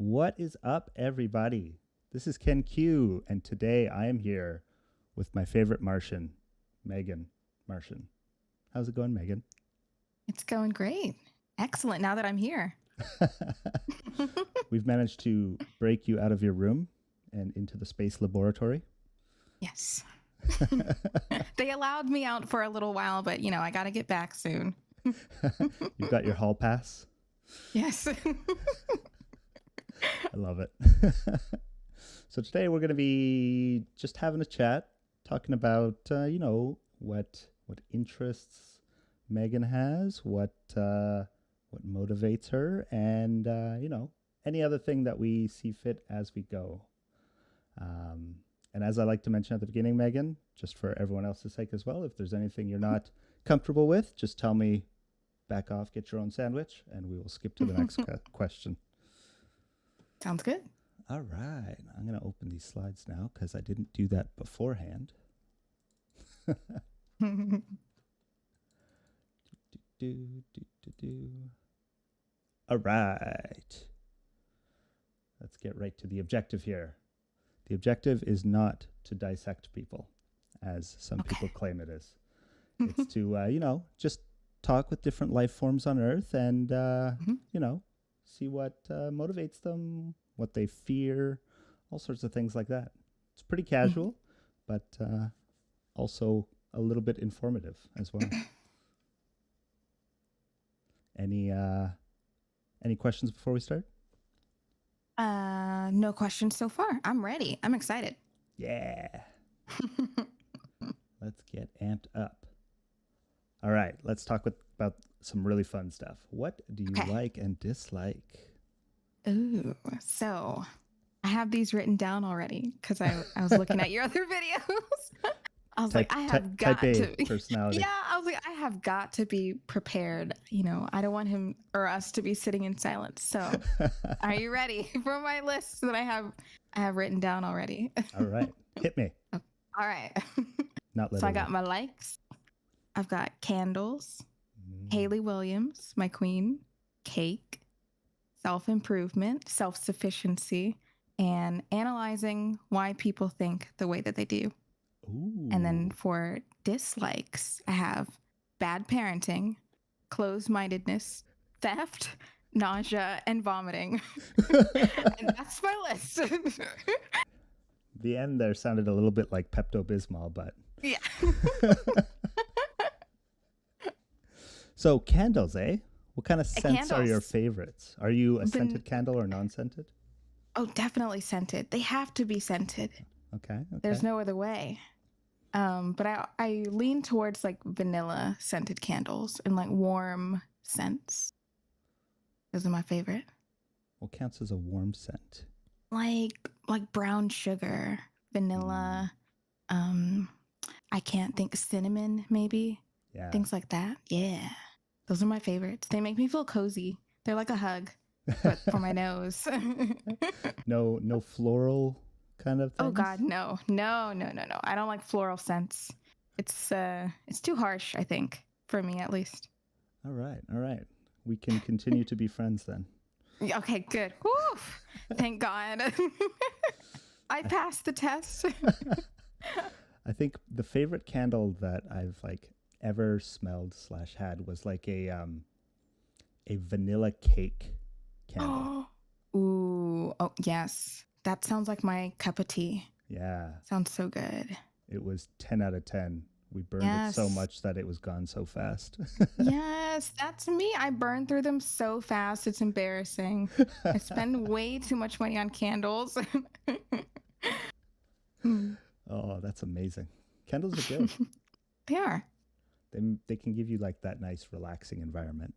What is up, everybody? This is Ken Q, and today I am here with my favorite Martian, Meghan Martian. How's it going, Meghan? It's going great. Excellent. Now that I'm here. We've managed to break you out of your room and into the space laboratory. Yes. They allowed me out for a little while, but I got to get back soon. You've got your hall pass. Yes. I love it. So today we're going to be just having a chat, talking about what interests Meghan has, what motivates her, and any other thing that we see fit as we go. And as I like to mention at the beginning, Meghan, just for everyone else's sake as well, if there's anything you're not comfortable with, just tell me, back off, get your own sandwich, and we will skip to the next question. Sounds good. All right. I'm going to open these slides now because I didn't do that beforehand. All right. Let's get right to the objective here. The objective is not to dissect people, as some people claim it is. It's to, just talk with different life forms on Earth and, see what motivates them, what they fear, all sorts of things like that. It's pretty casual, but also a little bit informative as well. Any questions before we start? No questions so far. I'm ready. I'm excited. Yeah. Let's get amped up. All right, let's talk about some really fun stuff. What do you like and dislike? Ooh, so I have these written down already because I was looking at your other videos. I was like, I have got to be personality. Yeah, I was like, I have got to be prepared. I don't want him or us to be sitting in silence. So are you ready for my list that I have written down already? All right. Hit me. All right. Not literally. So I got my likes. I've got candles, Hayley Williams, my queen, cake, self-improvement, self-sufficiency, and analyzing why people think the way that they do. Ooh. And then for dislikes, I have bad parenting, closed-mindedness, theft, nausea, and vomiting. And that's my list. The end there sounded a little bit like Pepto-Bismol, but... Yeah. So candles, eh? What kind of scents are your Candles. favorites? Are you a scented candle or non-scented? Oh, definitely scented. They have to be scented. Okay. There's no other way. But I lean towards like vanilla scented candles and like warm scents. Those are my favorite. What counts as a warm scent? Like brown sugar, vanilla. I can't think cinnamon maybe. Yeah. Things like that. Yeah. Those are my favorites. They make me feel cozy. They're like a hug, but for my nose. No floral kind of things? Oh God, no. I don't like floral scents. It's too harsh, I think, for me at least. All right. We can continue to be friends then. Okay, good. Woo! Thank God. I passed the test. I think the favorite candle that I've ever smelled / had was like a vanilla cake candle. Ooh, oh yes. That sounds like my cup of tea. Yeah. Sounds so good. It was 10 out of 10. We burned it so much that it was gone so fast. Yes, that's me. I burn through them so fast. It's embarrassing. I spend way too much money on candles. Oh, that's amazing. Candles are good. They are. They can give you like that nice relaxing environment.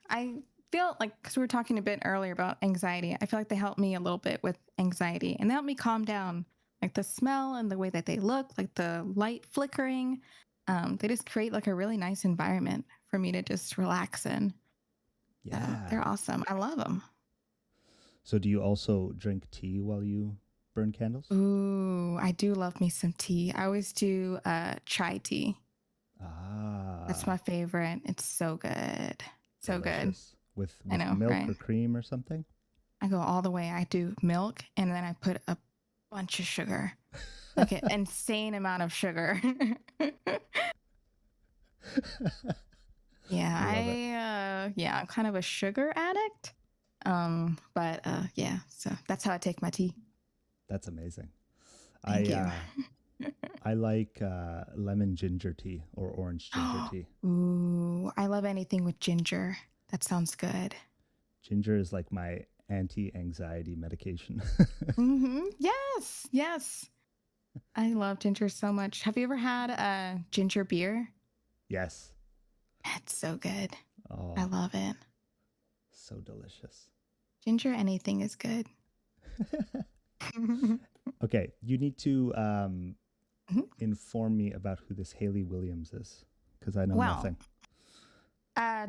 I feel like, because we were talking a bit earlier about anxiety, I feel like they help me a little bit with anxiety and they help me calm down. Like the smell and the way that they look, like the light flickering, they just create like a really nice environment for me to just relax in. Yeah. They're awesome. I love them. So do you also drink tea while you burn candles? Ooh, I do love me some tea. I always do chai tea. Ah. That's my favorite. It's so good. So delicious. good. With I know, milk right? or cream or something? I go all the way. I do milk and then I put a bunch of sugar, like an insane amount of sugar. Yeah, I love it. I'm kind of a sugar addict. But yeah, so that's how I take my tea. That's amazing. Thank I you. uh, I like lemon ginger tea or orange ginger tea. Ooh, I love anything with ginger. That sounds good. Ginger is like my anti-anxiety medication. Yes, yes. I love ginger so much. Have you ever had a ginger beer? Yes. It's so good. I Oh, love it. so delicious. Ginger anything is good. Okay, you need to inform me about who this Hayley Williams is, because I know Well, nothing.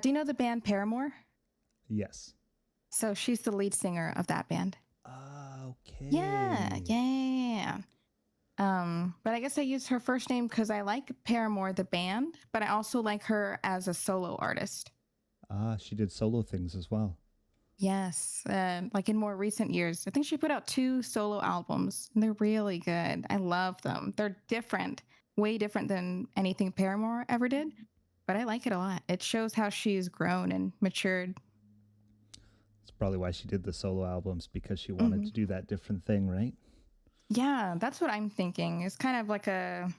do you know the band Paramore? Yes. So she's the lead singer of that band. Yeah, Okay. yeah. But I guess I used her first name because I like Paramore, the band, but I also like her as a solo artist. She did solo things as well. Yes, like in more recent years. I think she put out 2 solo albums, and they're really good. I love them. They're different, way different than anything Paramore ever did, but I like it a lot. It shows how she's grown and matured. It's probably why she did the solo albums, because she wanted Hmm. to do that different thing, right? Yeah, that's what I'm thinking. It's kind of like a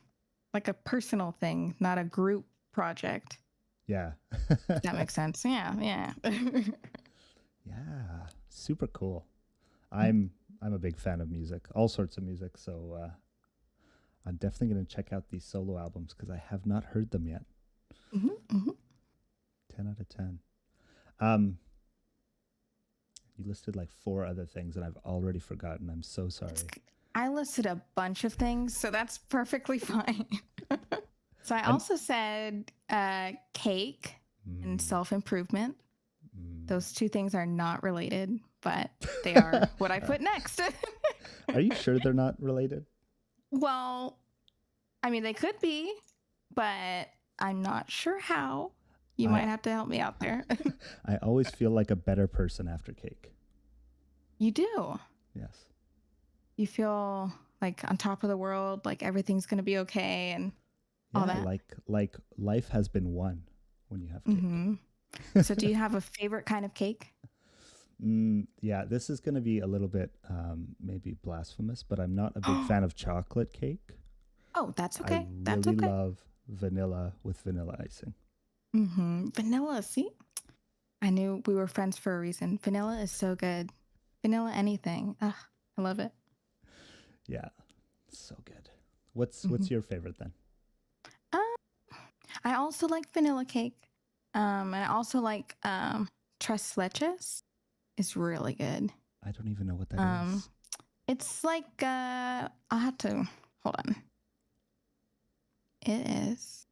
personal thing, not a group project. Yeah. If that makes sense. Yeah, yeah. Yeah. Super cool. I'm a big fan of music, all sorts of music. So I'm definitely going to check out these solo albums because I have not heard them yet. Hmm. Hmm. 10 out of 10. Um, you listed like 4 other things and I've already forgotten. I'm so sorry. I listed a bunch of things, so that's perfectly fine. So I And also said cake and mm, self improvement. mm. Those 2 things are not related, but they are what I put next. Are you sure they're not related? Well, I mean, they could be, but I'm not sure how. You I might have to help me out there. I always feel like a better person after cake. You do. Yes. You feel like on top of the world, like everything's going to be okay and all Yeah, that. like life has been won when you have cake. Hmm. So, do you have a favorite kind of cake? Yeah, this is going to be a little bit maybe blasphemous, but I'm not a big fan of chocolate cake. Oh, that's I okay. That's really okay. love vanilla with vanilla icing. Vanilla, see? I knew we were friends for a reason. Vanilla is so good. Vanilla anything. Ugh, I love it. Yeah, so good. Hmm. What's your favorite then? Uh, I also like vanilla cake. And I also like tres leches. It's really good. I don't even know what that Um, is. it's like I'll have to hold on. It is.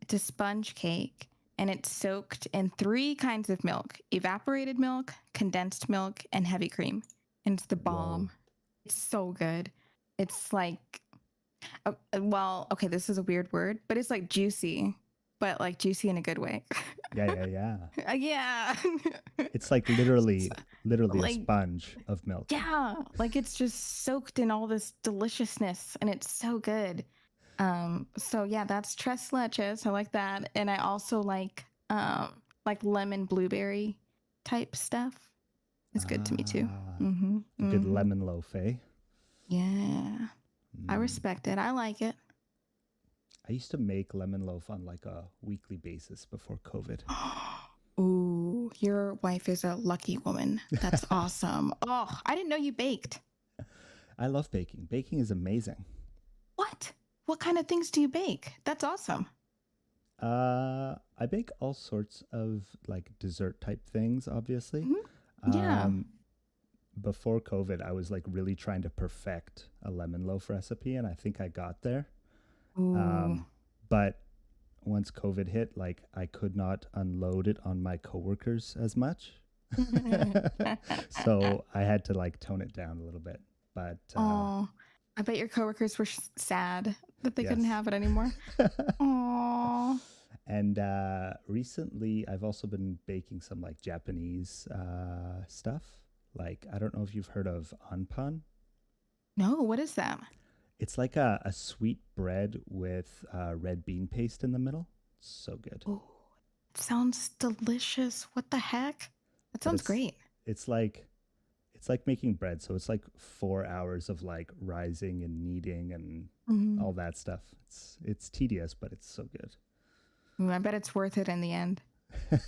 It's a sponge cake and it's soaked in 3 kinds of milk: evaporated milk, condensed milk, and heavy cream. And it's the Whoa. bomb. It's so good. It's like, well, okay, this is a weird word, but it's like juicy, but like juicy in a good way. Yeah, yeah, yeah. Yeah. It's like So, literally a like, sponge of milk. yeah, like it's just soaked in all this deliciousness and it's so good. So yeah, that's tres leches. I like that. And I also like lemon blueberry type stuff. It's good to me too. Ah, Mm-hmm. a good Mm-hmm. lemon loaf, eh? Yeah. I Mm. respect it. I like it. I used to make lemon loaf on like a weekly basis before COVID. Ooh, your wife is a lucky woman. That's awesome. Oh, I didn't know you baked. I love baking. Baking is amazing. What? What kind of things do you bake? That's awesome. I bake all sorts of like dessert type things, obviously. Mhm. Yeah. Um, Before COVID, I was like really trying to perfect a lemon loaf recipe, and I think I got there. Ooh. Um, but once COVID hit, like I could not unload it on my coworkers as much. So I had to like tone it down a little bit. But Oh, I bet your coworkers were sad that they couldn't yes. have it anymore. Oh. And recently, I've also been baking some like Japanese stuff. Like, I don't know if you've heard of anpan. No, what is that? It's like a sweet bread with red bean paste in the middle. So good. Oh, it sounds delicious. What the heck? That But sounds great. it's like it's like making bread. So it's like 4 hours of like rising and kneading and Mhm. all that stuff. It's tedious, but it's so good. I bet it's worth it in the end. Yeah,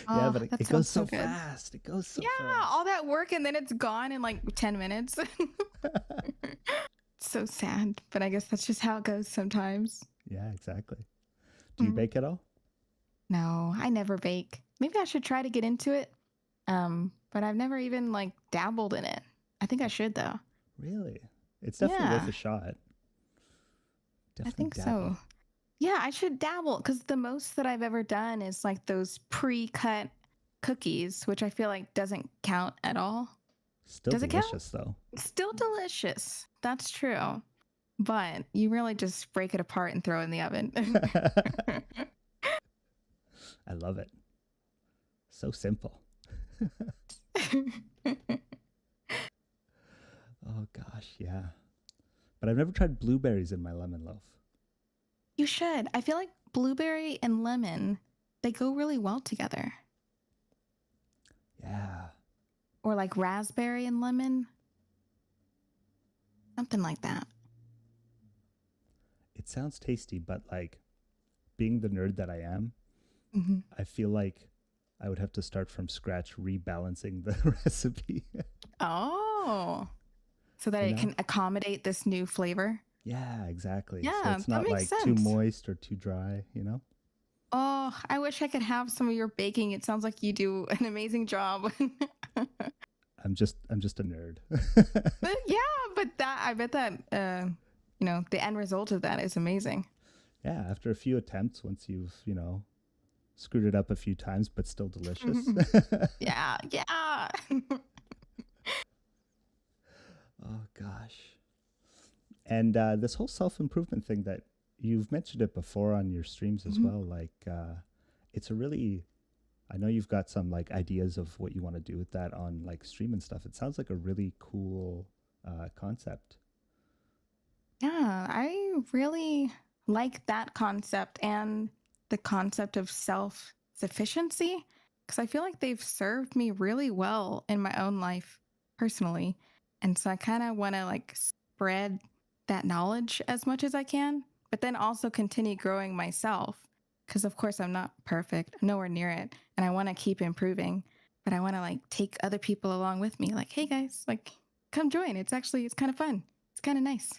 Oh, but that it sounds goes so so good. fast. It goes so Yeah, fast. all that work and then it's gone in like 10 minutes. So sad, but I guess that's just how it goes sometimes. Yeah, exactly. Do you Mhm. bake at all? No, I never bake. Maybe I should try to get into it. But I've never even like dabbled in it. I think I should though. Really? It's definitely worth Yeah, a shot. I Definitely think so. dabble. Yeah, I should dabble because the most that I've ever done is like those pre-cut cookies, which I feel like doesn't count at all. Still Does it count? delicious though. Still delicious. That's true. But you really just break it apart and throw it in the oven. I love it. So simple. Oh gosh, yeah. But I've never tried blueberries in my lemon loaf. You should. I feel like blueberry and lemon, they go really well together. Yeah. Or like raspberry and lemon, something like that. It sounds tasty, but like being the nerd that I am, Hmm. I feel like I would have to start from scratch rebalancing the recipe, Oh, so that you it know? can accommodate this new flavor. Yeah, exactly. So Yeah, it's that not makes like too sense. moist or too dry, you know? Oh, I wish I could have some of your baking. It sounds like you do an amazing job. I'm just a nerd. But yeah, but that I bet that the end result of that is amazing. Yeah, after a few attempts, once you've screwed it up a few times, but still delicious. Yeah, yeah. Oh gosh. And this whole self improvement thing that you've mentioned it before on your streams as Mhm. well, like it's a really I know you've got some like ideas of what you want to do with that on like stream and stuff. It sounds like a really cool concept. Yeah, I really like that concept and the concept of self sufficiency because I feel like they've served me really well in my own life personally. And so I kind of want to like spread that knowledge as much as I can, but then also continue growing myself because, of course, I'm not perfect, I'm nowhere near it. And I want to keep improving, but I want to like take other people along with me. Like, hey guys, like, come join. It's kind of fun. It's kind of nice.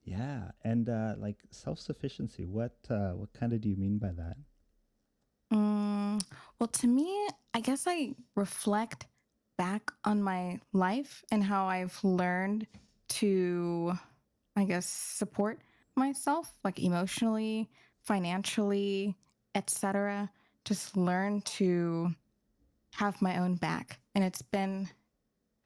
Yeah, and like self sufficiency. What kind of do you mean by that? Well, to me, I guess I reflect back on my life and how I've learned to, I guess, support myself, like emotionally, financially, etc. Just learn to have my own back. And it's been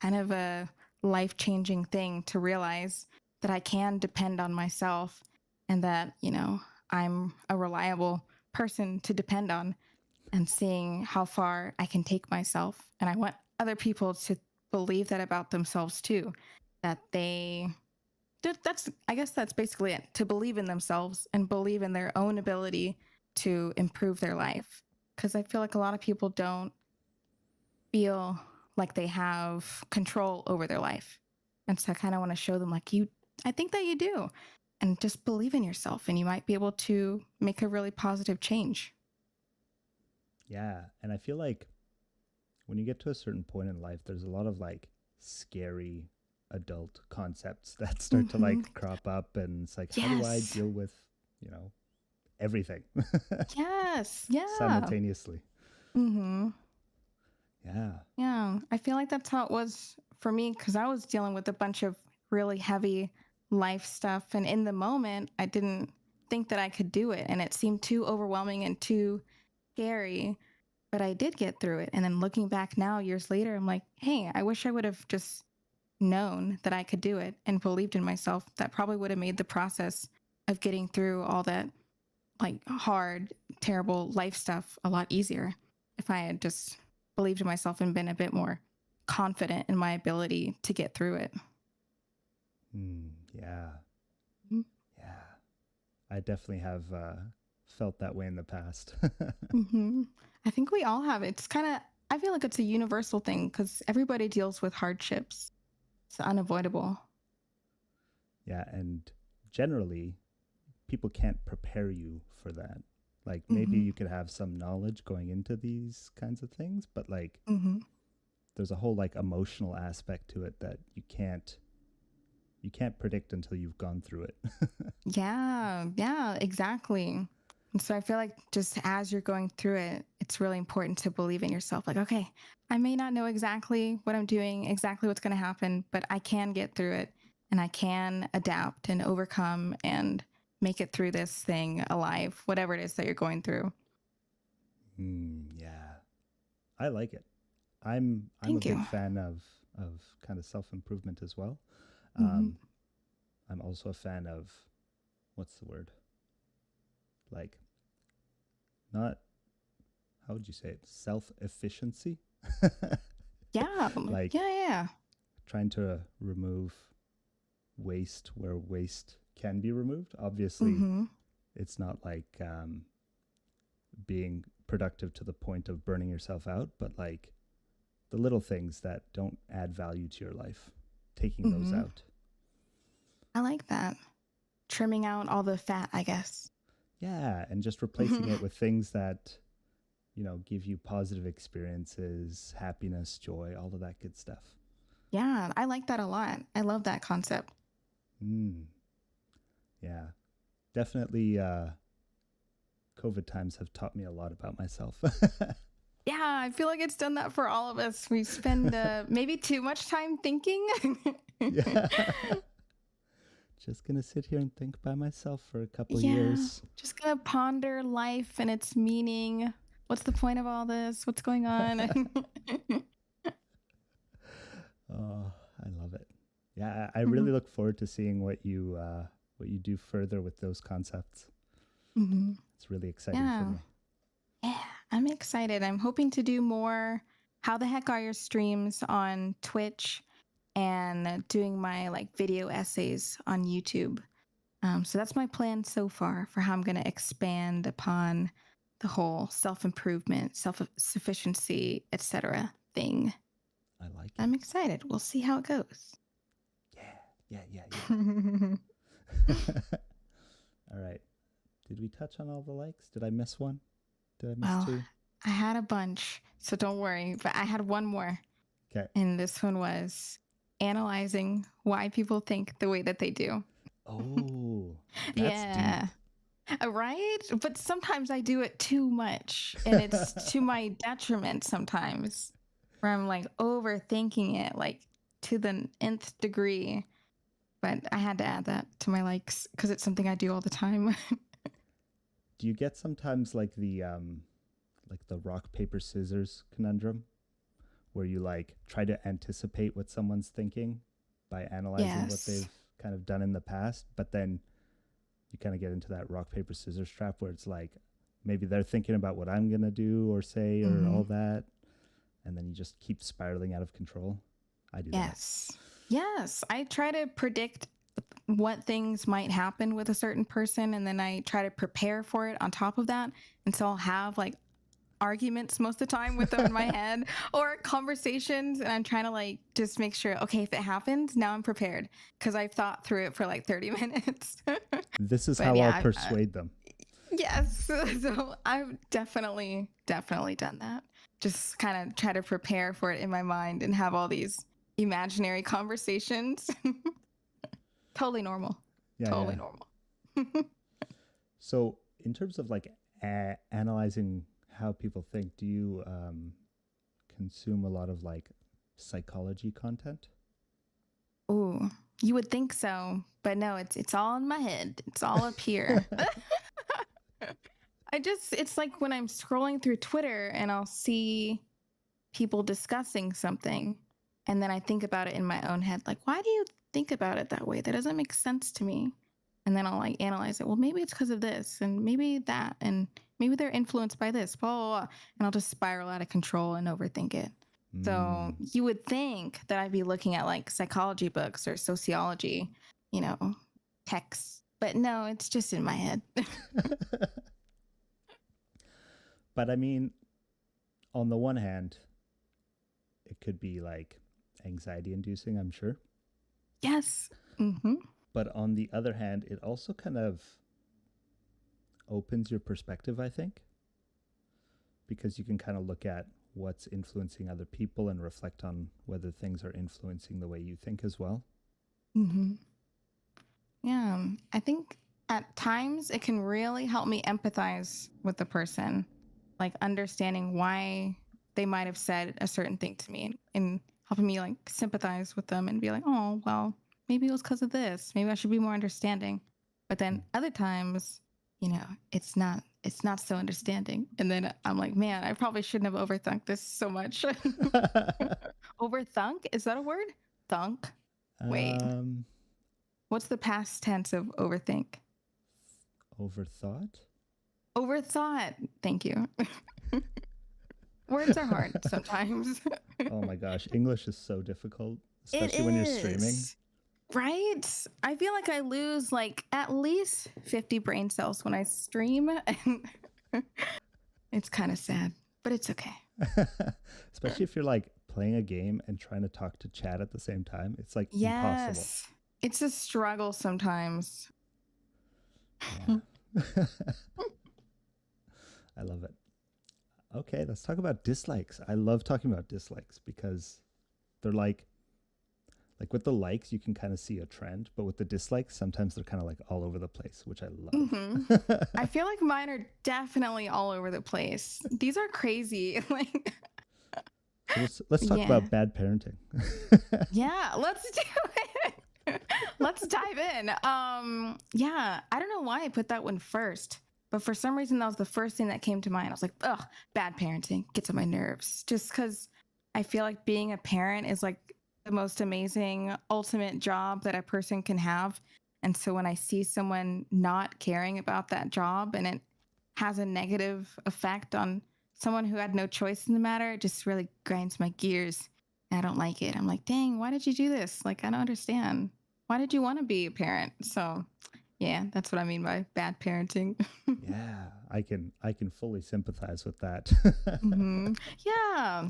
kind of a life changing thing to realize that I can depend on myself and that, I'm a reliable person to depend on and seeing how far I can take myself. And I want other people to believe that about themselves too, that that's, I guess that's basically it, to believe in themselves and believe in their own ability to improve their life. Because I feel like a lot of people don't feel like they have control over their life. And so I kind of want to show them, like, I think that you do. And just believe in yourself, and you might be able to make a really positive change. Yeah, and I feel like when you get to a certain point in life, there's a lot of like scary adult concepts that start to Hmm. like crop up, and it's like, how do I Yes. deal with, you know, everything Yes. Yeah. simultaneously? Hmm. Yeah. Yeah. I feel like that's how it was for me because I was dealing with a bunch of really heavy life stuff. And in the moment, I didn't think that I could do it. And it seemed too overwhelming and too scary. But I did get through it. And then looking back now, years later, I'm like, hey, I wish I would have just known that I could do it and believed in myself. That probably would have made the process of getting through all that like hard, terrible life stuff a lot easier if I had just believed in myself and been a bit more confident in my ability to get through it. Yeah. Mhm. Yeah. I definitely have felt that way in the past. Hmm. I think we all have. It's kind of, I feel like it's a universal thing because everybody deals with hardships. It's unavoidable. Yeah. And generally, people can't prepare you for that. Like maybe Hmm. you could have some knowledge going into these kinds of things, but like Hmm. there's a whole like emotional aspect to it that you can't predict until you've gone through it. Yeah, yeah, exactly. And so I feel like just as you're going through it, it's really important to believe in yourself. Like, okay, I may not know exactly what I'm doing, exactly what's going to happen, but I can get through it and I can adapt and overcome and make it through this thing alive, whatever it is that you're going through. Yeah. I like it. I'm a Thank big you. fan of kind of self-improvement as well. Hmm. Um I'm also a fan of what's the word? Like not how would you say it? Self-efficiency? Yeah, Like yeah, yeah. trying to remove waste where waste can be removed. Obviously, Hmm. it's not like being productive to the point of burning yourself out, but like the little things that don't add value to your life, taking those Hmm. out. I like that. Trimming out all the fat, I guess. Yeah, and just replacing it with things that, give you positive experiences, happiness, joy, all of that good stuff. Yeah, I like that a lot. I love that concept. Mm, yeah, definitely. COVID times have taught me a lot about myself. Yeah, I feel like it's done that for all of us. We spend maybe too much time thinking. Yeah. Just gonna sit here and think by myself for a couple Yeah, years. just gonna ponder life and its meaning. What's the point of all this? What's going on? Oh, I love it. Yeah, I Hmm. really look forward to seeing what you do further with those concepts. Hmm. It's really exciting for Yeah, me. yeah, I'm excited. I'm hoping to do more. How the heck are your streams on Twitch and doing my like video essays on YouTube? So that's my plan so far for how I'm going to expand upon the whole self improvement, self sufficiency, etc. thing. I like it. I'm excited. We'll see how it goes. Yeah, yeah, yeah, yeah. All right. Did we touch on all the likes? Did I miss one? Did I miss Well, two? I had a bunch, so don't worry. But I had one more, Okay. and this one was analyzing why people think the way that they do. Oh, that's Yeah. deep. Right? But sometimes I do it too much and it's to my detriment sometimes where I'm like overthinking it like to the nth degree. But I had to add that to my likes because it's something I do all the time. Do you get sometimes like the rock paper scissors conundrum where you like try to anticipate what someone's thinking by analyzing what Yes. they've kind of done in the past, but then you kind of get into that rock paper scissors trap where it's like maybe they're thinking about what I'm going to do or say or Hmm. all that, and then you just keep spiraling out of control. I do that. Yes. Yes. I try to predict what things might happen with a certain person and then I try to prepare for it on top of that. And so I'll have like arguments most of the time with them in my head or conversations and I'm trying to like just make sure okay if it happens now I'm prepared because I've thought through it for like 30 minutes. This is But how I'll yeah persuade them. yes. So I've definitely done that, just kind of try to prepare for it in my mind and have all these imaginary conversations. Totally normal. Yeah, Totally yeah. normal. So, in terms of like analyzing how people think, do you consume a lot of like psychology content? Ooh, you would think so, but no, it's all in my head. It's all up here. It's like when I'm scrolling through Twitter and I'll see people discussing something, and then I think about it in my own head, like, why do you think about it that way? That doesn't make sense to me. And then I'll like analyze it. Well, maybe it's because of this, and maybe that, and maybe they're influenced by this, blah, blah, blah. And I'll just spiral out of control and overthink it. So Mm. you would think that I'd be looking at like psychology books or sociology, you know, texts. But no, it's just in my head. But I mean, on the one hand, it could be like anxiety inducing, I'm sure. Yes. Mm-hmm. But on the other hand, it also kind of opens your perspective, I think, because you can kind of look at what's influencing other people and reflect on whether things are influencing the way you think as well. Mm-hmm. Yeah. I think at times it can really help me empathize with the person, like understanding why they might have said a certain thing to me and helping me like sympathize with them and be like, oh, well, maybe it was because of this. Maybe I should be more understanding. But then other times, it's not so understanding. And then I'm like, man, I probably shouldn't have overthunk this so much. Overthunk? Is that a word? Thunk? Wait, um, what's the past tense of overthink? Overthought? Overthought. Thank you. Words are hard sometimes. Oh my gosh, English is so difficult, It especially when you're streaming. is. Right? I feel like I lose like at least 50 brain cells when I stream. And it's kind of sad, but it's okay. Especially if you're like playing a game and trying to talk to chat at the same time. It's like impossible. Yes. It's a struggle sometimes. Yeah. I love it. Okay, let's talk about dislikes. I love talking about dislikes because they're like with the likes you can kind of see a trend, but with the dislikes sometimes they're kind of like all over the place, which I love. I feel like mine are definitely all over the place. These are crazy. Like, So let's talk yeah. about bad parenting. Yeah, let's do it. Let's dive in. Yeah, I don't know why I put that one first, but for some reason that was the first thing that came to mind. I was like, ugh, bad parenting gets on my nerves. Just because I feel like being a parent is like the most amazing, ultimate job that a person can have. And so when I see someone not caring about that job and it has a negative effect on someone who had no choice in the matter, it just really grinds my gears. I don't like it. I'm like, dang, why did you do this? Like, I don't understand. Why did you want to be a parent? So, yeah, that's what I mean by bad parenting. Yeah, I can fully sympathize with that. Mm-hmm. Yeah,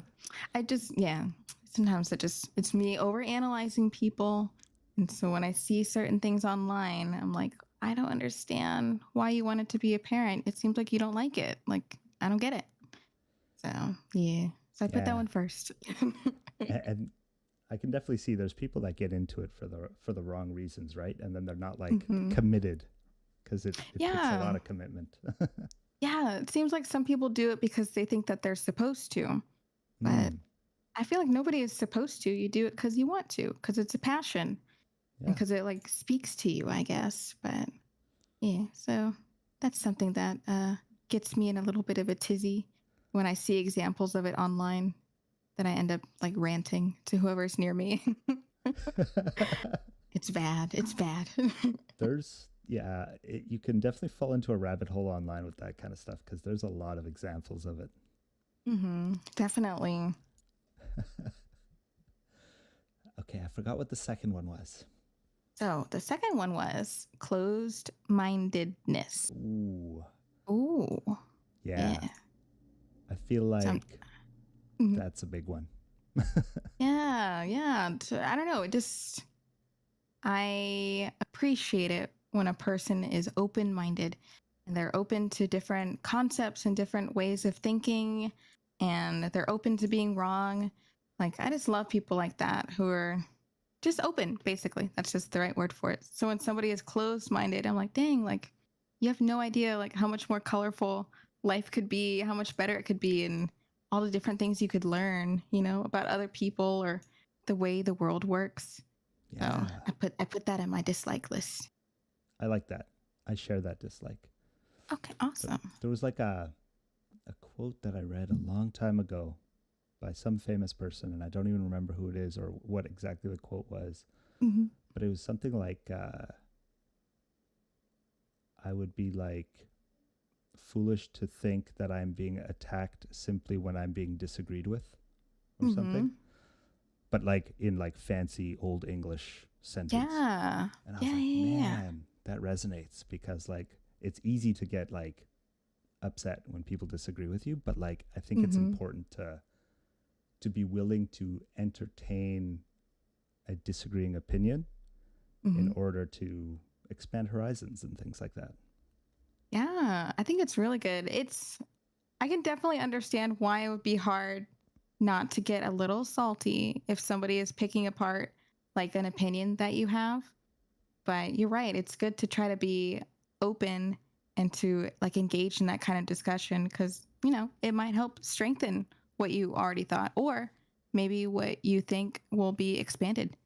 yeah. Sometimes it's me overanalyzing people, and so when I see certain things online, I'm like, I don't understand why you wanted to be a parent. It seems like you don't like it. Like, I don't get it. So yeah, so I put that Yeah. one first. And I can definitely see there's people that get into it for the wrong reasons, right? And then they're not like Mm-hmm. committed because it takes a lot Yeah. of commitment. Yeah, it seems like some people do it because they think that they're supposed to, but Mm, I feel like nobody is supposed to. You do it because you want to, because it's a passion and yeah. because it like speaks to you, I guess. But yeah, so that's something that gets me in a little bit of a tizzy when I see examples of it online. That I end up like ranting to whoever's near me. It's bad. It's bad. You can definitely fall into a rabbit hole online with that kind of stuff because there's a lot of examples of it. Definitely. Okay, I forgot what the second one was. So the second one was closed mindedness. Ooh, Ooh, yeah. yeah. I feel like Mhm. that's a big one. Yeah, yeah. I don't know. I appreciate it when a person is open minded and they're open to different concepts and different ways of thinking and they're open to being wrong. Like, I just love people like that who are just open, basically. That's just the right word for it. So when somebody is closed minded, I'm like, dang, like, you have no idea, like, how much more colorful life could be, how much better it could be, and all the different things you could learn, about other people or the way the world works. So Yeah, I put that in my dislike list. I like that. I share that dislike. Okay, awesome. There was like a quote that I read a long time ago by some famous person, and I don't even remember who it is or what exactly the quote was. Mm-hmm. But it was something like, I would be like foolish to think that I'm being attacked simply when I'm being disagreed with or something. Mm-hmm. But like in like fancy old English sentence. Yeah. And I was Yeah, like, yeah, yeah. man, that resonates because like it's easy to get like upset when people disagree with you, but like I think it's Mm-hmm. important to be willing to entertain a disagreeing opinion in Mm-hmm. order to expand horizons and things like that. Yeah, I think it's really good. I can definitely understand why it would be hard not to get a little salty if somebody is picking apart like an opinion that you have. But you're right. It's good to try to be open and to like engage in that kind of discussion because, it might help strengthen what you already thought or maybe what you think will be expanded.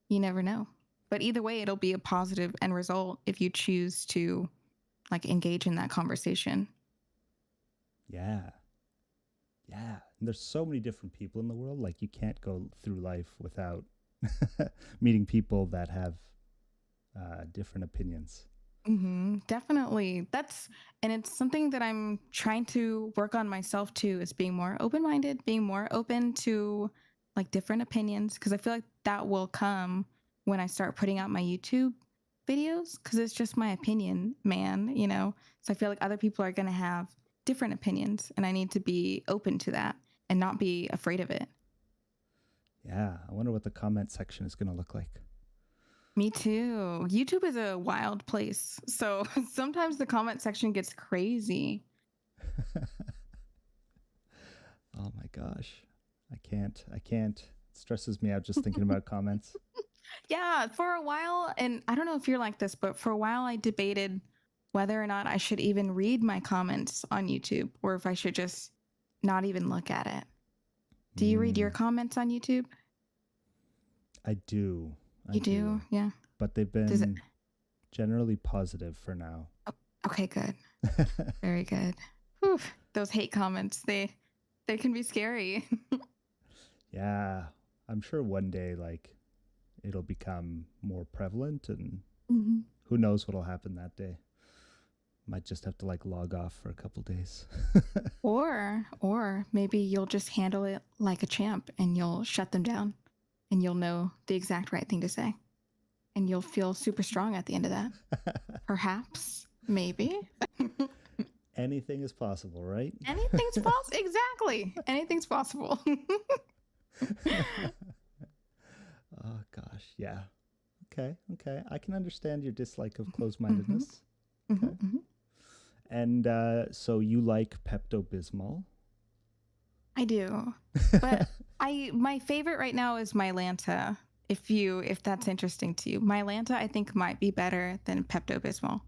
You never know. But either way, it'll be a positive end result if you choose to like engage in that conversation. Yeah. Yeah. And there's so many different people in the world. Like you can't go through life without meeting people that have different opinions. Definitely. And it's something that I'm trying to work on myself too, is being more open minded, being more open to like different opinions. Cause I feel like that will come when I start putting out my YouTube videos. Cause it's just my opinion, man. So I feel like other people are going to have different opinions and I need to be open to that and not be afraid of it. Yeah. I wonder what the comment section is going to look like. Me too. YouTube is a wild place. So sometimes the comment section gets crazy. Oh my gosh. I can't. It stresses me out just thinking about comments. Yeah, for a while, and I don't know if you're like this, but for a while I debated whether or not I should even read my comments on YouTube or if I should just not even look at it. Do you read your Mm, comments on YouTube? I do. I You do. do? Yeah. But they've Does it? been generally positive for now. Oh, okay, good. Very good. Whew, those hate comments, they can be scary. Yeah. I'm sure one day like it'll become more prevalent and Mhm. who knows what'll happen that day. Might just have to like log off for a couple days. Or maybe you'll just handle it like a champ and you'll shut them down and you'll know the exact right thing to say and you'll feel super strong at the end of that. Perhaps, maybe. Anything is possible, right? Anything's possible. Exactly. Anything's possible. Oh gosh, yeah. Okay, okay. I can understand your dislike of closed-mindedness. Okay. Mhm. And so you like Pepto Bismol? I do. But my favorite right now is Mylanta. If that's interesting to you. Mylanta I think might be better than Pepto-Bismol.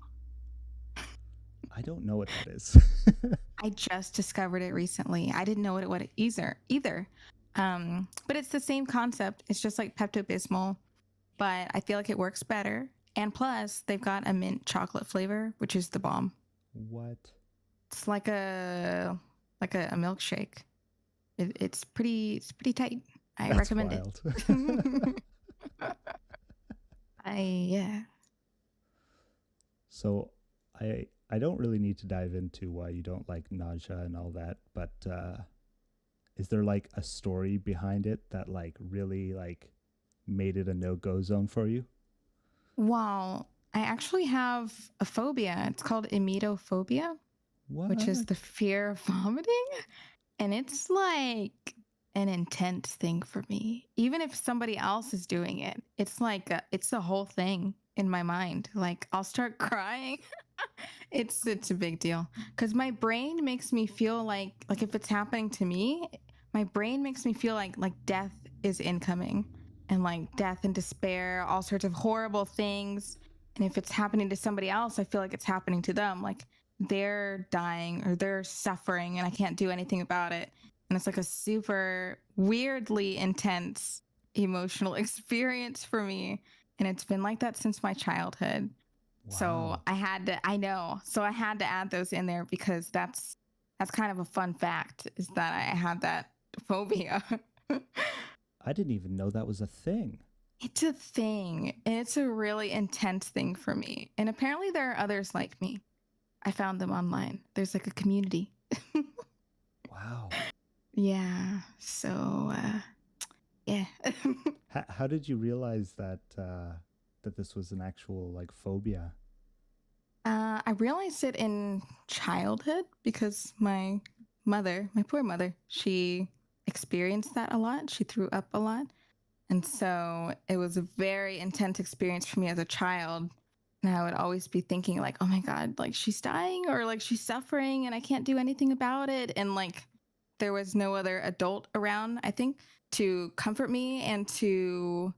I don't know what that is. I just discovered it recently. I didn't know what it would either. But it's the same concept. It's just like Pepto Bismol, but I feel like it works better. And plus, they've got a mint chocolate flavor, which is the bomb. What? It's like a milkshake. It's pretty tight. I That's recommend wild. it. Yeah. So I don't really need to dive into why you don't like nausea and all that, but is there like a story behind it that like really like made it a no-go zone for you? Wow. I actually have a phobia. It's called emetophobia, which is What? the fear of vomiting. And it's like an intense thing for me. Even if somebody else is doing it, it's like it's the whole thing in my mind. Like I'll start crying. It's a big deal because my brain makes me feel like if it's happening to me, my brain makes me feel like death is incoming and like death and despair, all sorts of horrible things. And if it's happening to somebody else, I feel like it's happening to them. Like they're dying or they're suffering and I can't do anything about it. And it's like a super weirdly intense emotional experience for me. And it's been like that since my childhood. So Wow. I know. So I had to add those in there because that's kind of a fun fact is that I had that phobia. I didn't even know that was a thing. It's a thing. And it's a really intense thing for me. And apparently there are others like me. I found them online. There's like a community. Wow. Yeah. So, yeah. How did you realize that that this was an actual like phobia? I realized it in childhood because my mother, my poor mother, she experienced that a lot. She threw up a lot. And so it was a very intense experience for me as a child. And I would always be thinking, like, oh my God, like she's dying or like she's suffering and I can't do anything about it. And like there was no other adult around, I think, to comfort me and to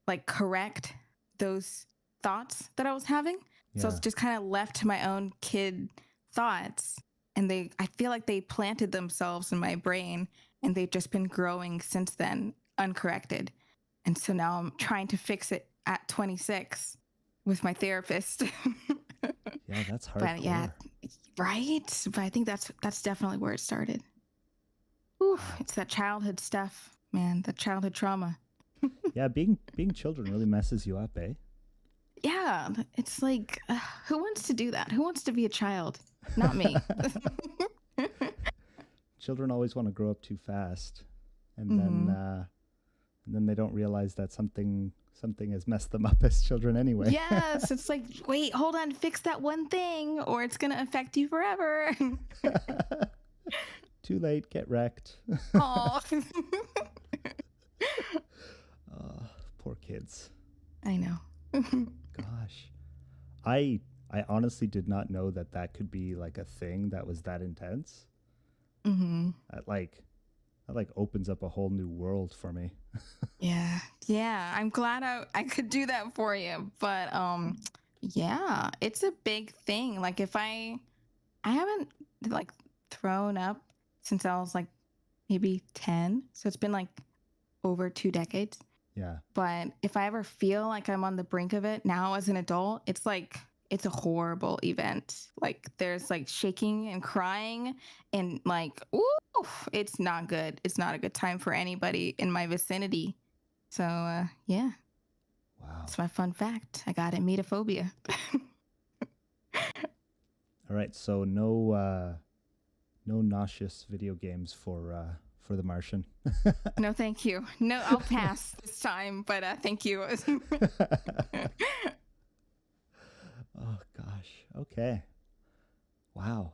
like correct those thoughts that I was having. So it's Yeah. just kind of left to my own kid thoughts. And I feel like they planted themselves in my brain and they've just been growing since then, uncorrected. And so now I'm trying to fix it at 26 with my therapist. Yeah, that's But yeah, hardcore. right. But I think that's definitely where it started. Oof, Wow. it's that childhood stuff, man. The childhood trauma. Yeah, being children really messes you up, eh? Yeah, it's like, who wants to do that? Who wants to be a child? Not me. Children always want to grow up too fast, and then Hmm. they don't realize that something has messed them up as children anyway. Yes, it's like, wait, hold on, fix that one thing, or it's gonna affect you forever. Too late, get wrecked. Oh, Oh, poor kids. I know. Gosh. I honestly did not know that that could be like a thing that was that intense. Hmm. That like opens up a whole new world for me. Yeah, yeah. I'm glad I could do that for you, but yeah, it's a big thing. Like if I haven't like thrown up since I was like maybe 10, so it's been like over 2 decades. Yeah. But if I ever feel like I'm on the brink of it now as an adult, it's like it's a horrible event. Like there's like shaking and crying and like, oof, it's not good. It's not a good time for anybody in my vicinity. So yeah, Wow. it's my fun fact. I got emetophobia. All right. So no nauseous video games for the Martian. No, thank you. No, I'll pass this time, but thank you. Oh gosh. Okay. Wow.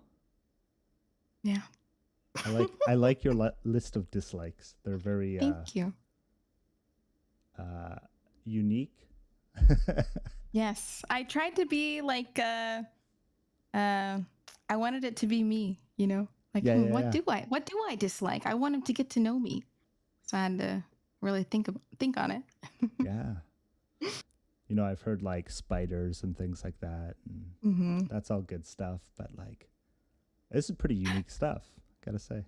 Yeah. I like your list of dislikes. They're very Thank you. uh unique. Yes, I tried to be like uh I wanted it to be me, you know? Like, Yeah, yeah, yeah. what do I dislike? I want him to get to know me. So I had to really think on it. Yeah. I've heard like spiders and things like that, and Hmm. that's all good stuff, but like this is pretty unique stuff, gotta say.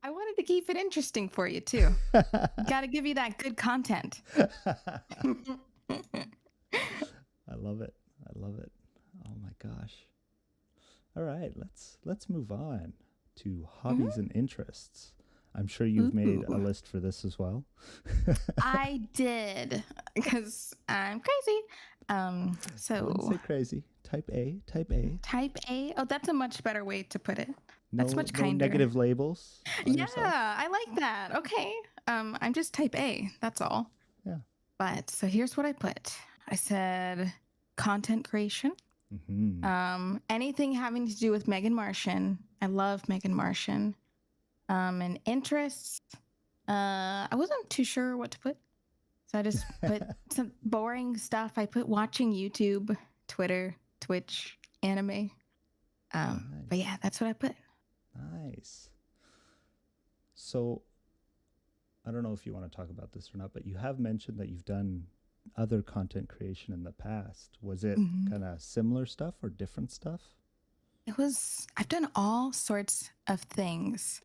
I wanted to keep it interesting for you too. Got to give you that good content. I love it. I love it. Oh my gosh. All right, let's move on to hobbies Mhm. and interests. I'm sure you've made a Ooh. list for this as well. I did because I'm crazy. I wouldn't say So crazy. Type A, type A. type A. Oh, that's a much better way to put it. That's No much no kinder. negative labels on Yeah, yourself. I like that. Okay. I'm just type A. That's all. Yeah. But so here's what I put. I said content creation. Mhm. Anything having to do with Meghan Martian. I love Meghan Martian. And interests. I wasn't too sure what to put. So I just put some boring stuff. I put watching YouTube, Twitter, Twitch, anime. But Nice. yeah, that's what I put. Nice. So, I don't know if you want to talk about this or not, but you have mentioned that you've done other content creation in the past. Was it Mhm. kind of similar stuff or different stuff? I've done all sorts of things.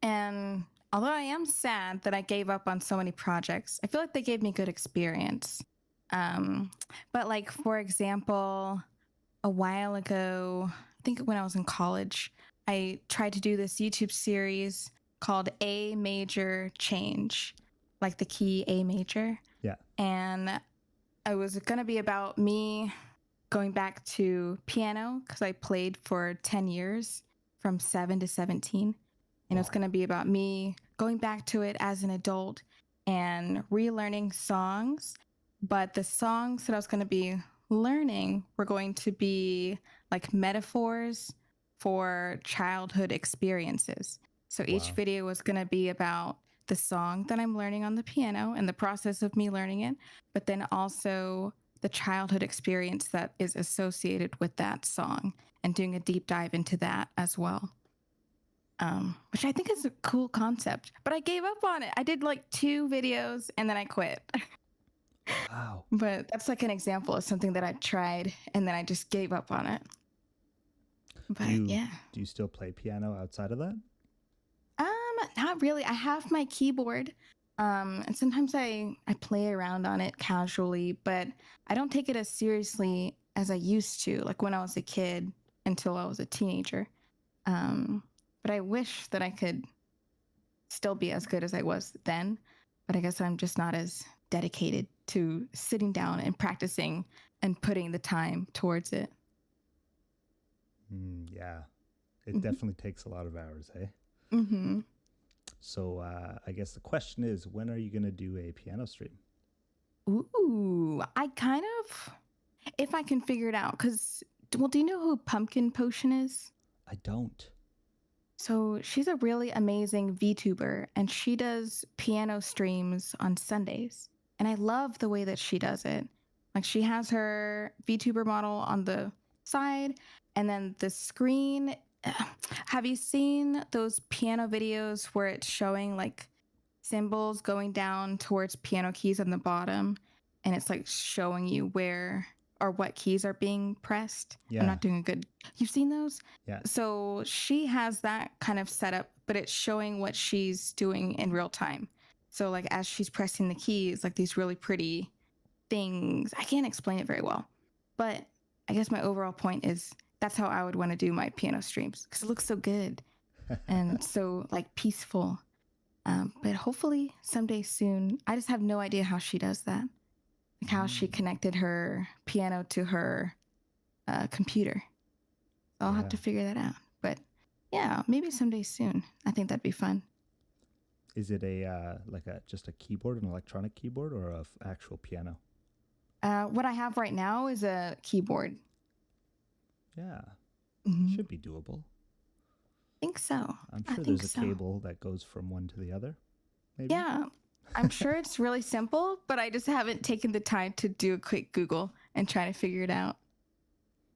And although I am sad that I gave up on so many projects, I feel like they gave me good experience. Um, but like for example, a while ago, I think when I was in college, I tried to do this YouTube series called A Major Change, like the key A major. Yeah. And it was going to be about me going back to piano because I played for 10 years from 7 to 17. And it's Whoa. going to be about me going back to it as an adult and relearning songs. But the songs that I was going to be learning were going to be like metaphors for childhood experiences. So each Wow. video was going to be about the song that I'm learning on the piano and the process of me learning it, but then also the childhood experience that is associated with that song and doing a deep dive into that as well. Which I think is a cool concept, but I gave up on it. I did like 2 videos and then I quit. Wow. But that's like an example of something that I tried and then I just gave up on it. But yeah. Do you still play piano outside of that? Not really. I have my keyboard. And sometimes I play around on it casually, but I don't take it as seriously as I used to, like when I was a kid until I was a teenager. But I wish that I could still be as good as I was then, but I guess I'm just not as dedicated to sitting down and practicing and putting the time towards it. Yeah, it definitely takes a lot of hours, eh? Mm-hmm. So I guess the question is, when are you going to do a piano stream? Ooh, I kind of, if I can figure it out, because, well, do you know who Pumpkin Potion is? I don't. So she's a really amazing VTuber and she does piano streams on Sundays. And I love the way that she does it. Like she has her VTuber model on the side and then the screen. Have you seen those piano videos where it's showing like symbols going down towards piano keys on the bottom and it's like showing you where or what keys are being pressed? Yeah. I'm not doing a good. You've seen those? Yeah. So she has that kind of setup, but it's showing what she's doing in real time. So like as she's pressing the keys, like these really pretty things. I can't explain it very well, but I guess my overall point is that's how I would want to do my piano streams because it looks so good and so like peaceful. But hopefully someday soon. I just have no idea how she does that, like how she connected her piano to her computer. So I'll have to figure that out. But yeah, maybe someday soon. I think that'd be fun. Is it a just a keyboard, an electronic keyboard, or a actual piano? What I have right now is a keyboard. Yeah, Mm-hmm. should be doable. I think so. I'm sure there's a cable that goes from one to the other. Maybe. Yeah, I'm sure it's really simple, but I just haven't taken the time to do a quick Google and try to figure it out.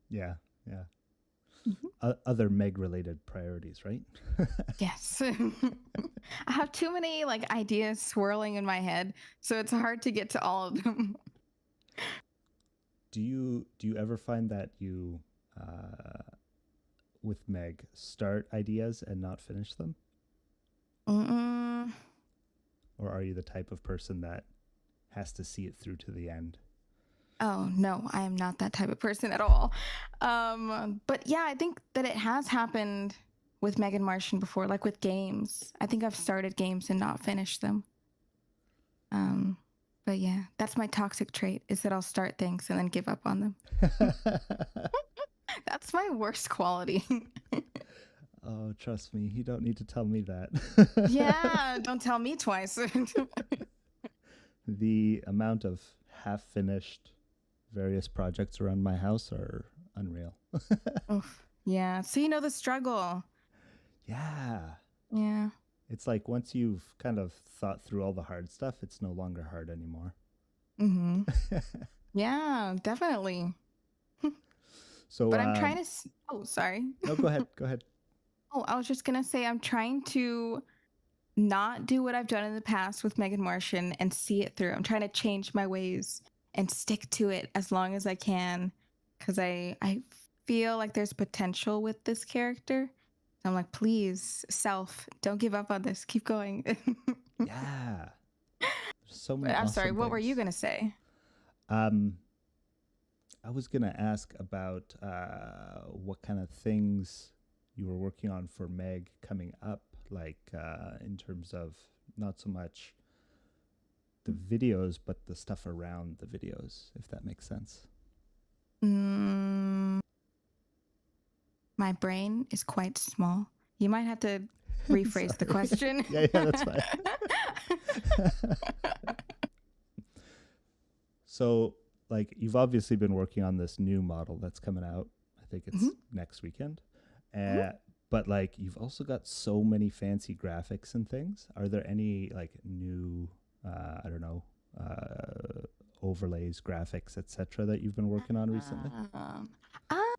Yeah, yeah. Mm-hmm. Other Meg-related priorities, right? Yes. I have too many like ideas swirling in my head, so it's hard to get to all of them. Do you ever find that you with Meg start ideas and not finish them? Or are you the type of person that has to see it through to the end? Oh, no, I am not that type of person at all. But yeah, I think that it has happened with Meghan Martian before, like with games. I think I've started games and not finished them. But yeah, that's my toxic trait is that I'll start things and then give up on them. That's my worst quality. Oh, trust me, you don't need to tell me that. Yeah, don't tell me twice. The amount of half-finished various projects around my house are unreal. Oof. Yeah, so you know the struggle. Yeah. Yeah. It's like once you've kind of thought through all the hard stuff, it's no longer hard anymore. Mm-hmm. Yeah, definitely. So, but I'm trying to. Oh, sorry. No, go ahead. Go ahead. Oh, I was just gonna say I'm trying to not do what I've done in the past with Meghan Martian and see it through. I'm trying to change my ways and stick to it as long as I can, because I feel like there's potential with this character. I'm like, please, self, don't give up on this. Keep going. Yeah. There's so many. I'm awesome sorry. What things. were you gonna say? I was gonna ask about what kind of things you were working on for Meg coming up, like in terms of not so much the videos, but the stuff around the videos, if that makes sense. Mm, my brain is quite small. You might have to rephrase the Sorry. question. Yeah, that's fine. So, like, you've obviously been working on this new model that's coming out. I think it's Mhm, next weekend. mhm. But like, you've also got so many fancy graphics and things. Are there any like new, I don't know, overlays, graphics, etc., that you've been working on recently? Um, I'm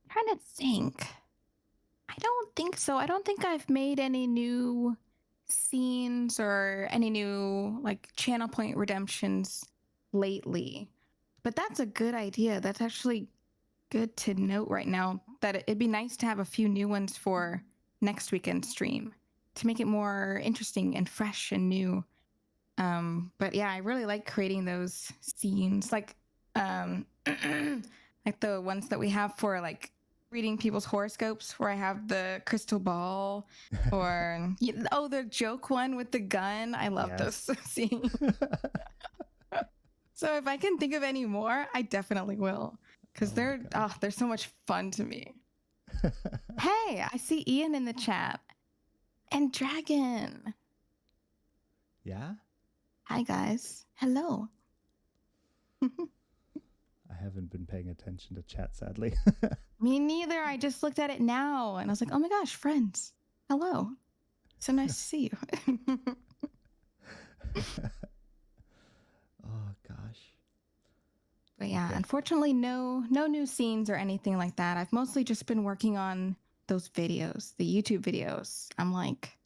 trying to think. I don't think so. I don't think I've made any new scenes or any new like channel point redemptions lately. But that's a good idea. That's actually good to note right now that it'd be nice to have a few new ones for next weekend stream to make it more interesting and fresh and new. But yeah, I really like creating those scenes, um, like the ones that we have for like reading people's horoscopes, where I have the crystal ball, or oh, the joke one with the gun. I love those Yes. scenes. So if I can think of any more, I definitely will, because Oh my they're so much fun to me. gosh. Hey, I see Ian in the chat and Dragon. Yeah, Hi guys. Hello. I haven't been paying attention to chat, sadly. Me neither. I just looked at it now and I was like, oh my gosh, friends. Hello. So nice to see you. Oh gosh. But yeah, Okay. unfortunately, no new scenes or anything like that. I've mostly just been working on those videos, the YouTube videos. I'm like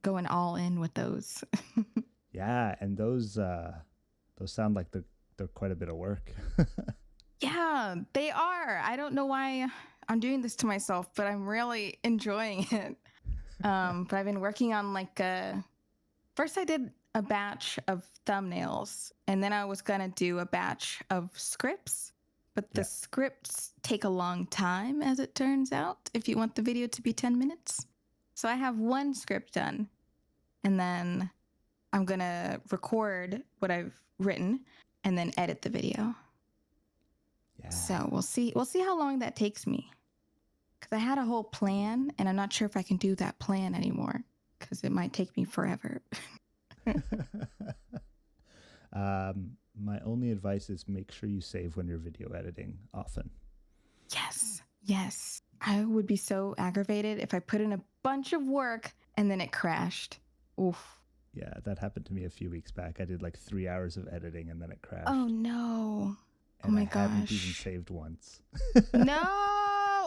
going all in with those. Yeah, and those sound like they're quite a bit of work. Yeah, they are. I don't know why I'm doing this to myself, but I'm really enjoying it. But I've been working on first I did a batch of thumbnails, and then I was gonna do a batch of scripts. But the Yeah. scripts take a long time, as it turns out, if you want the video to be 10 minutes. So I have one script done, and then I'm gonna record what I've written and then edit the video. Yeah. So we'll see how long that takes me. Because I had a whole plan, and I'm not sure if I can do that plan anymore, because it might take me forever. My only advice is make sure you save when you're video editing often. Yes. I would be so aggravated if I put in a bunch of work and then it crashed. Oof. Yeah, that happened to me a few weeks back. I did like 3 hours of editing and then it Oh crashed. no. Oh And I my hadn't even gosh. saved once. No.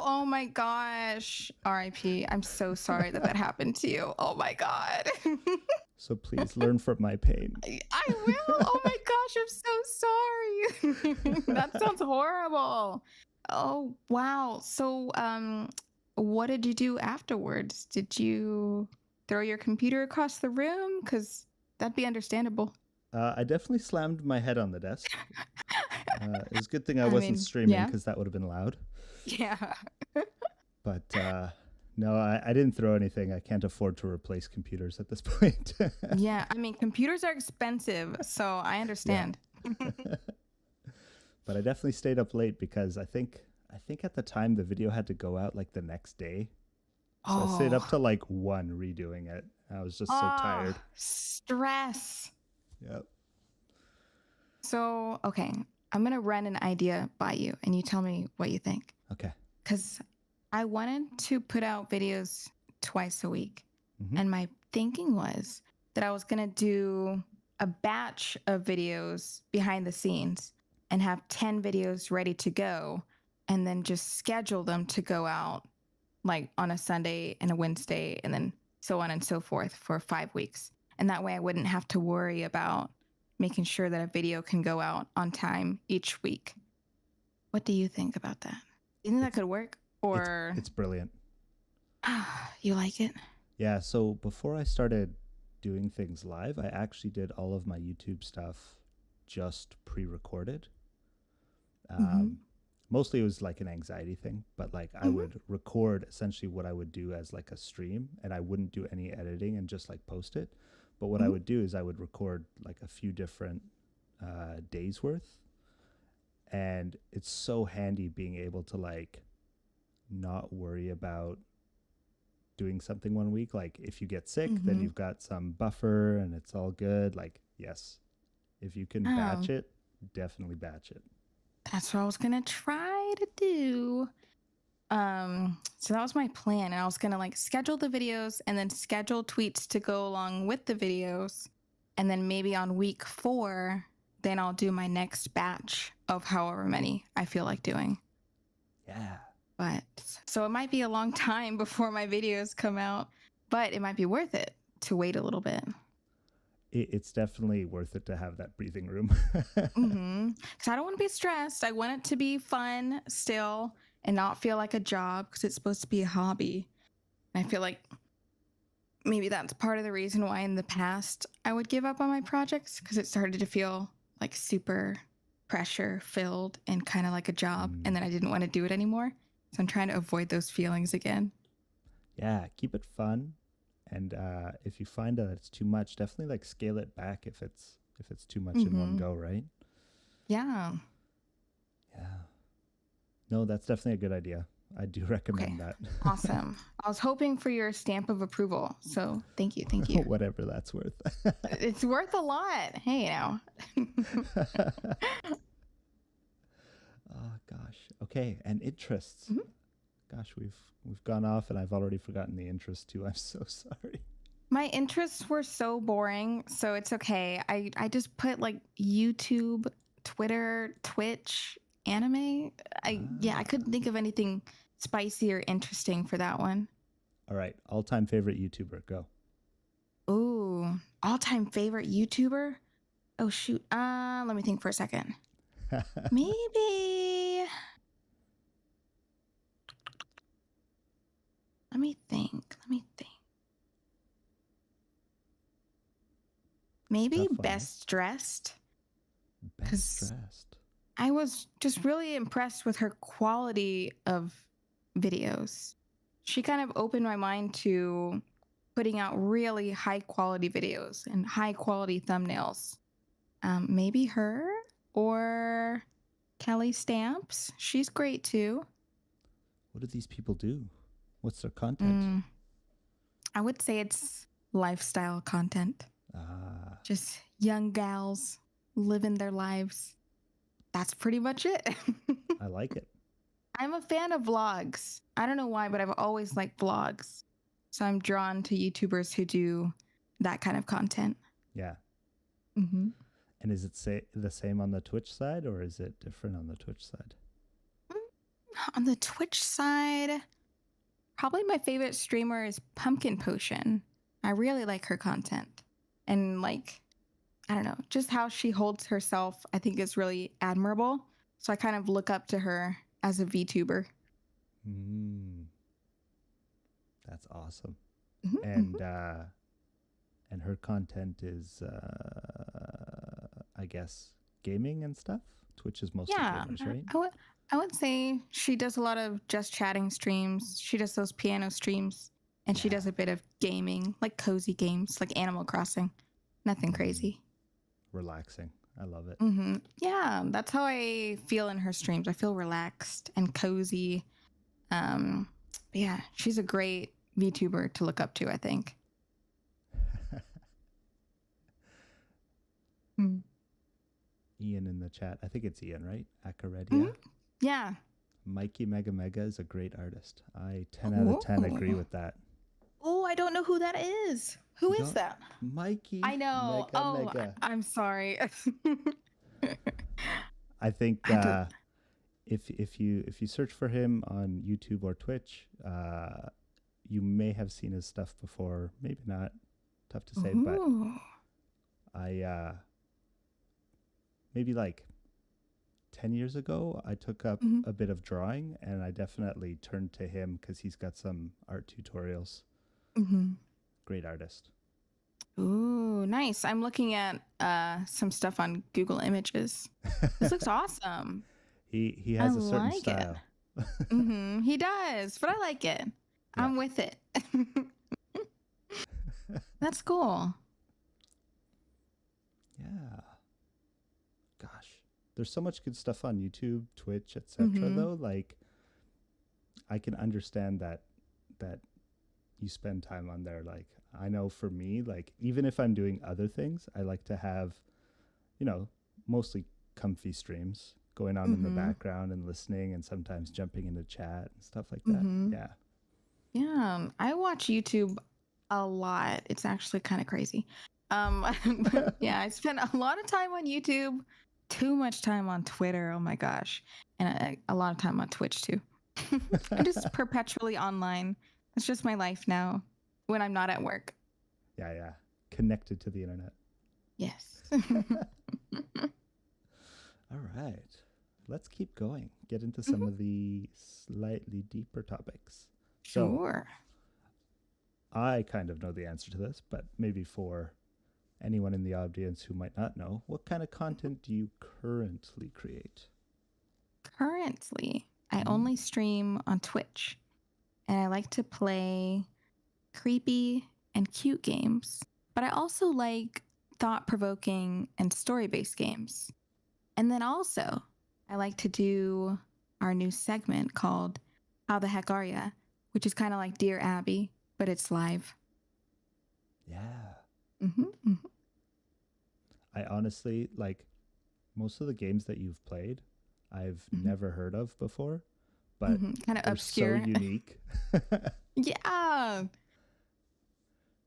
Oh my gosh. RIP. I'm so sorry that that happened to you. Oh my God. So please learn from my pain. I will. Oh my gosh. I'm so sorry. That sounds horrible. Oh wow. So what did you do afterwards? Did you throw your computer across the room? Because that'd be understandable. I definitely slammed my head on the desk. It was a good thing I I wasn't mean, streaming yeah. because that would have been loud. Yeah. But no, I didn't throw anything. I can't afford to replace computers at this point. Yeah. I mean, computers are expensive, so I Yeah. understand. But I definitely stayed up late because I think at the time the video had to go out like the next day. So I stayed up Oh. till like 1 redoing it. I was just so Oh, tired. stress. Yep. So, okay, I'm going to run an idea by you and you tell me what you think. Okay. Because I wanted to put out videos twice a week. Mm-hmm. And my thinking was that I was going to do a batch of videos behind the scenes and have 10 videos ready to go and then just schedule them to go out like on a Sunday and a Wednesday and then so on and so forth for 5 weeks. And that way I wouldn't have to worry about making sure that a video can go out on time each week. What do you think about that? Do you think that It's could work? it's Or it's brilliant. you like it? Yeah, so before I started doing things live, I actually did all of my YouTube stuff just pre-recorded. Mm-hmm. Um, Mostly it was like an anxiety thing, but like I Mm-hmm. would record essentially what I would do as like a stream, and I wouldn't do any editing and just like post it. But what I Mm-hmm. would do is I would record like a few different days worth, And it's so handy being able to like not worry about doing something one week. Like if you get sick, then Mm-hmm. you've got some buffer and it's all good. Like, yes, if you can batch Oh, it, definitely batch it. that's what I was gonna try to do. So that was my plan, and I was gonna like schedule the videos and then schedule tweets to go along with the videos, and then maybe on week 4, then I'll do my next batch of however many I feel like doing. Yeah. But so it might be a long time before my videos come out, but it might be worth it to wait a little bit. It's definitely worth it to have that breathing room. Because I don't want to be stressed. I want it to be fun still and not feel like a job because it's supposed to be a hobby. And I feel like maybe that's part of the reason why in the past I would give up on my projects because it started to feel like super pressure filled and kind of like a job. And then I didn't want to do it anymore. So I'm trying to avoid those feelings again. Yeah, keep it fun. And if you find that it's too much, definitely like scale it back if it's too much in one Mm-hmm. go, right? Yeah. Yeah. No, that's definitely a good idea. I do Okay. recommend that. Awesome. I was hoping for your stamp of approval. So thank you. Thank you. Whatever that's worth. It's worth a lot. Hey, now. Oh gosh. Okay, and interests. Mhm. Gosh, we've gone off and I've already forgotten the interest too. I'm so sorry. My interests were so boring, so it's okay. I just put like YouTube, Twitter, Twitch, anime. I Ah. couldn't think of anything spicy or interesting for that one. All right, all-time favorite YouTuber, go. Ooh, all-time favorite YouTuber? Oh shoot. Let me think for a second. Maybe let me think. Let me think. Maybe Tough one, eh? Best Dressed Best cuz dressed. I was just really impressed with her quality of videos. She kind of opened my mind to putting out really high quality videos and high quality thumbnails. Maybe her or Kelly Stamps. She's great too. What do these people do? What's their content? Mm, I would say it's lifestyle content. Ah, Just young gals living their lives. That's pretty much it. I like it. I'm a fan of vlogs. I don't know why, but I've always liked vlogs. So I'm drawn to YouTubers who do that kind of content. Yeah. Mm-hmm. And is it the same on the Twitch side or is it different on the Twitch side? On the Twitch side, probably my favorite streamer is Pumpkin Potion. I really like her content. And like, I don't know, just how she holds herself, I think is really admirable. So I kind of look up to her as a VTuber. Mm, that's awesome. Mm-hmm, mm-hmm. And her content is I guess gaming and stuff. Twitch is mostly Yeah, gamers, right? I would say she does a lot of just chatting streams. She does those piano streams, and she Yeah. does a bit of gaming, like cozy games, like Animal Crossing. Nothing Mm, crazy. relaxing. I love it. Yeah, that's how I feel in her streams. I feel relaxed and cozy. Um, yeah, she's a great VTuber to look up to, I think. Mm. Ian in the chat. I think it's Ian, right? Mhm. Akaredia. Yeah. Mikey Mega Mega is a great artist. I 10 out of 10 agree Oh. with that. Oh, I don't know who that is. Who You is don't? that? I Mikey know. Mega Oh, Mega. I'm sorry. I think I had to. if you search for him on YouTube or Twitch, you may have seen his stuff before. Maybe not. Tough to say, but Ooh. I maybe like 10 years ago, I took up Mm-hmm. a bit of drawing and I definitely turned to him because he's got some art tutorials. Mm-hmm. Great artist. Ooh, nice. I'm looking at some stuff on Google Images. This looks awesome. He I has a certain like it. style. He does, but I like it. Yeah. I'm with it. That's cool. Yeah. Gosh. there's so much good stuff on YouTube, Twitch, etc. Mm-hmm. Though, like I can understand that you spend time on there. Like I know for me, like even if I'm doing other things, I like to have, you know, mostly comfy streams going on in the Mm-hmm. background and listening and sometimes jumping into chat and stuff like that. Mm-hmm. Yeah. Yeah, I watch YouTube a lot. It's actually kind of crazy. But yeah, I spend a lot of time on YouTube, too much time on Twitter. Oh my gosh, and a lot of time on Twitch too. I'm just perpetually online. It's just my life now when I'm not at work. Yeah, yeah. Connected to the internet. Yes. All right. Let's keep going. Get into some of the slightly deeper topics. So, Sure. I kind of know the answer to this, but maybe for anyone in the audience who might not know, what kind of content do you currently create? Currently, I Mhm. only stream on Twitch, and I like to play creepy and cute games, but I also like thought provoking and story based games. And then also, I like to do our new segment called How the Heck Are Ya? Which is kind of like Dear Abby, but it's live. Yeah. Mm-hmm. I honestly like most of the games that you've played, I've Mm-hmm. never heard of before, but Mm-hmm. Kind of they're so obscure. unique. Yeah.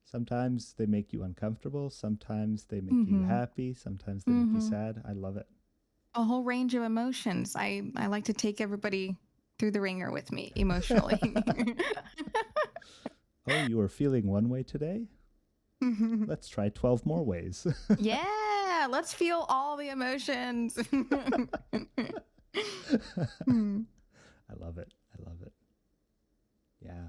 Sometimes they make you uncomfortable, sometimes they make you Mm-hmm. happy, sometimes they make you Mm-hmm. sad. I love it. A whole range of emotions. I like to take everybody through the ringer with me emotionally. Oh, you are feeling one way today? Let's try 12 more ways. Yeah, let's feel all the emotions. Hmm. I love it. I love it. Yeah.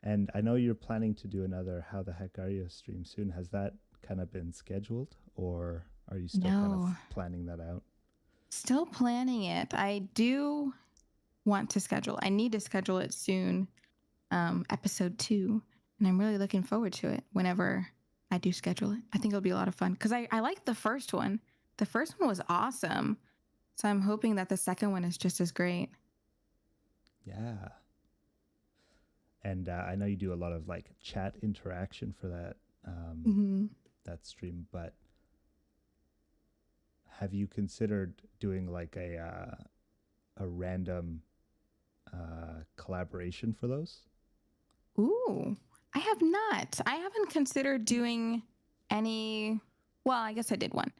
And I know you're planning to do another How the Heck Are You stream soon. Has that kind of been scheduled or are you still kind of No, planning that out? still planning it. I do want to schedule. I need to schedule it soon. Episode 2, and I'm really looking forward to it whenever I do schedule it. I think it'll be a lot of fun because I like the first one. The first one was awesome. So I'm hoping that the second one is just as great. Yeah. And I know you do a lot of like chat interaction for Mm-hmm. that stream, but have you considered doing like a random collaboration for those? Ooh, I have not. I haven't considered doing any. Well, I guess I did one,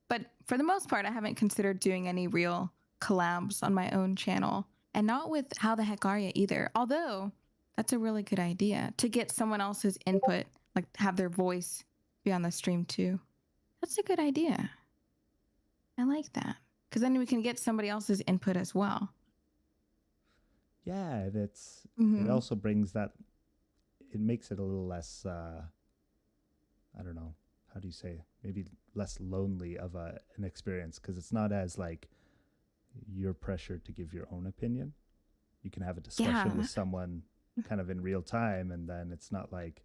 but for the most part, I haven't considered doing any real collabs on my own channel, and not with How the Heck Are Ya either. Although that's a really good idea to get someone else's input, like have their voice be on the stream too. That's a good idea. I like that because then we can get somebody else's input as well. Yeah, it Mm-hmm. also brings that it makes it a little less I don't know, how do you say, maybe less lonely of an experience because it's not as like you're pressured to give your own opinion. You can have a discussion with Yeah, someone kind of in real time and then it's not like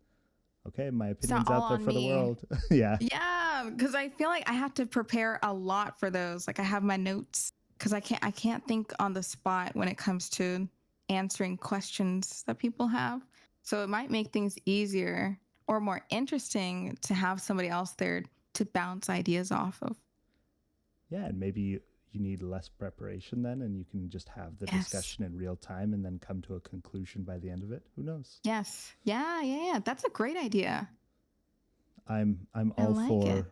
okay, my it's not opinion's all out there on for the me. world. Yeah. Yeah, because I feel like I have to prepare a lot for those. Like I have my notes because I can't think on the spot when it comes to answering questions that people have. So it might make things easier or more interesting to have somebody else there to bounce ideas off of. Yeah, and maybe you need less preparation then and you can just have the Yes. discussion in real time and then come to a conclusion by the end of it. Who knows? Yes. Yeah, yeah, yeah. That's a great idea. I'm I all like it. for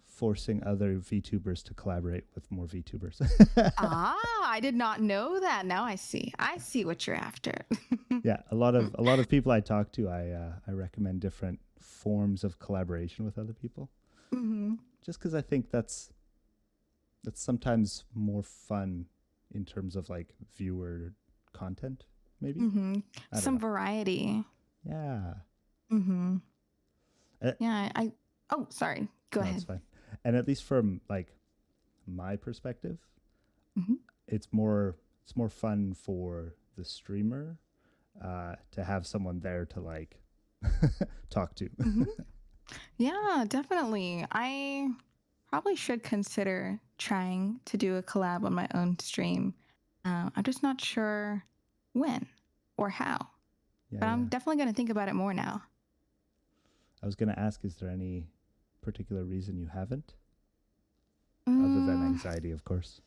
forcing other VTubers to collaborate with more VTubers. Ah, I did not know that. Now I see. I see what you're after. Yeah, a lot of people I talk to, I recommend different forms of collaboration with other people, Mm-hmm. just because I think that's sometimes more fun in terms of like viewer content. Maybe Mm-hmm. I don't Some know. variety. Yeah, Mm-hmm. uh, Yeah, oh, sorry. Go no, it's ahead. fine. And at least from like my perspective, Mm-hmm. it's more fun for the streamer to have someone there to like talk to. Mm-hmm. Yeah, definitely. I probably should consider trying to do a collab on my own stream. I'm just not sure when or how, Yeah, but I'm yeah. definitely going to think about it more now. I was going to ask, is there any particular reason you haven't? Other than anxiety, of course.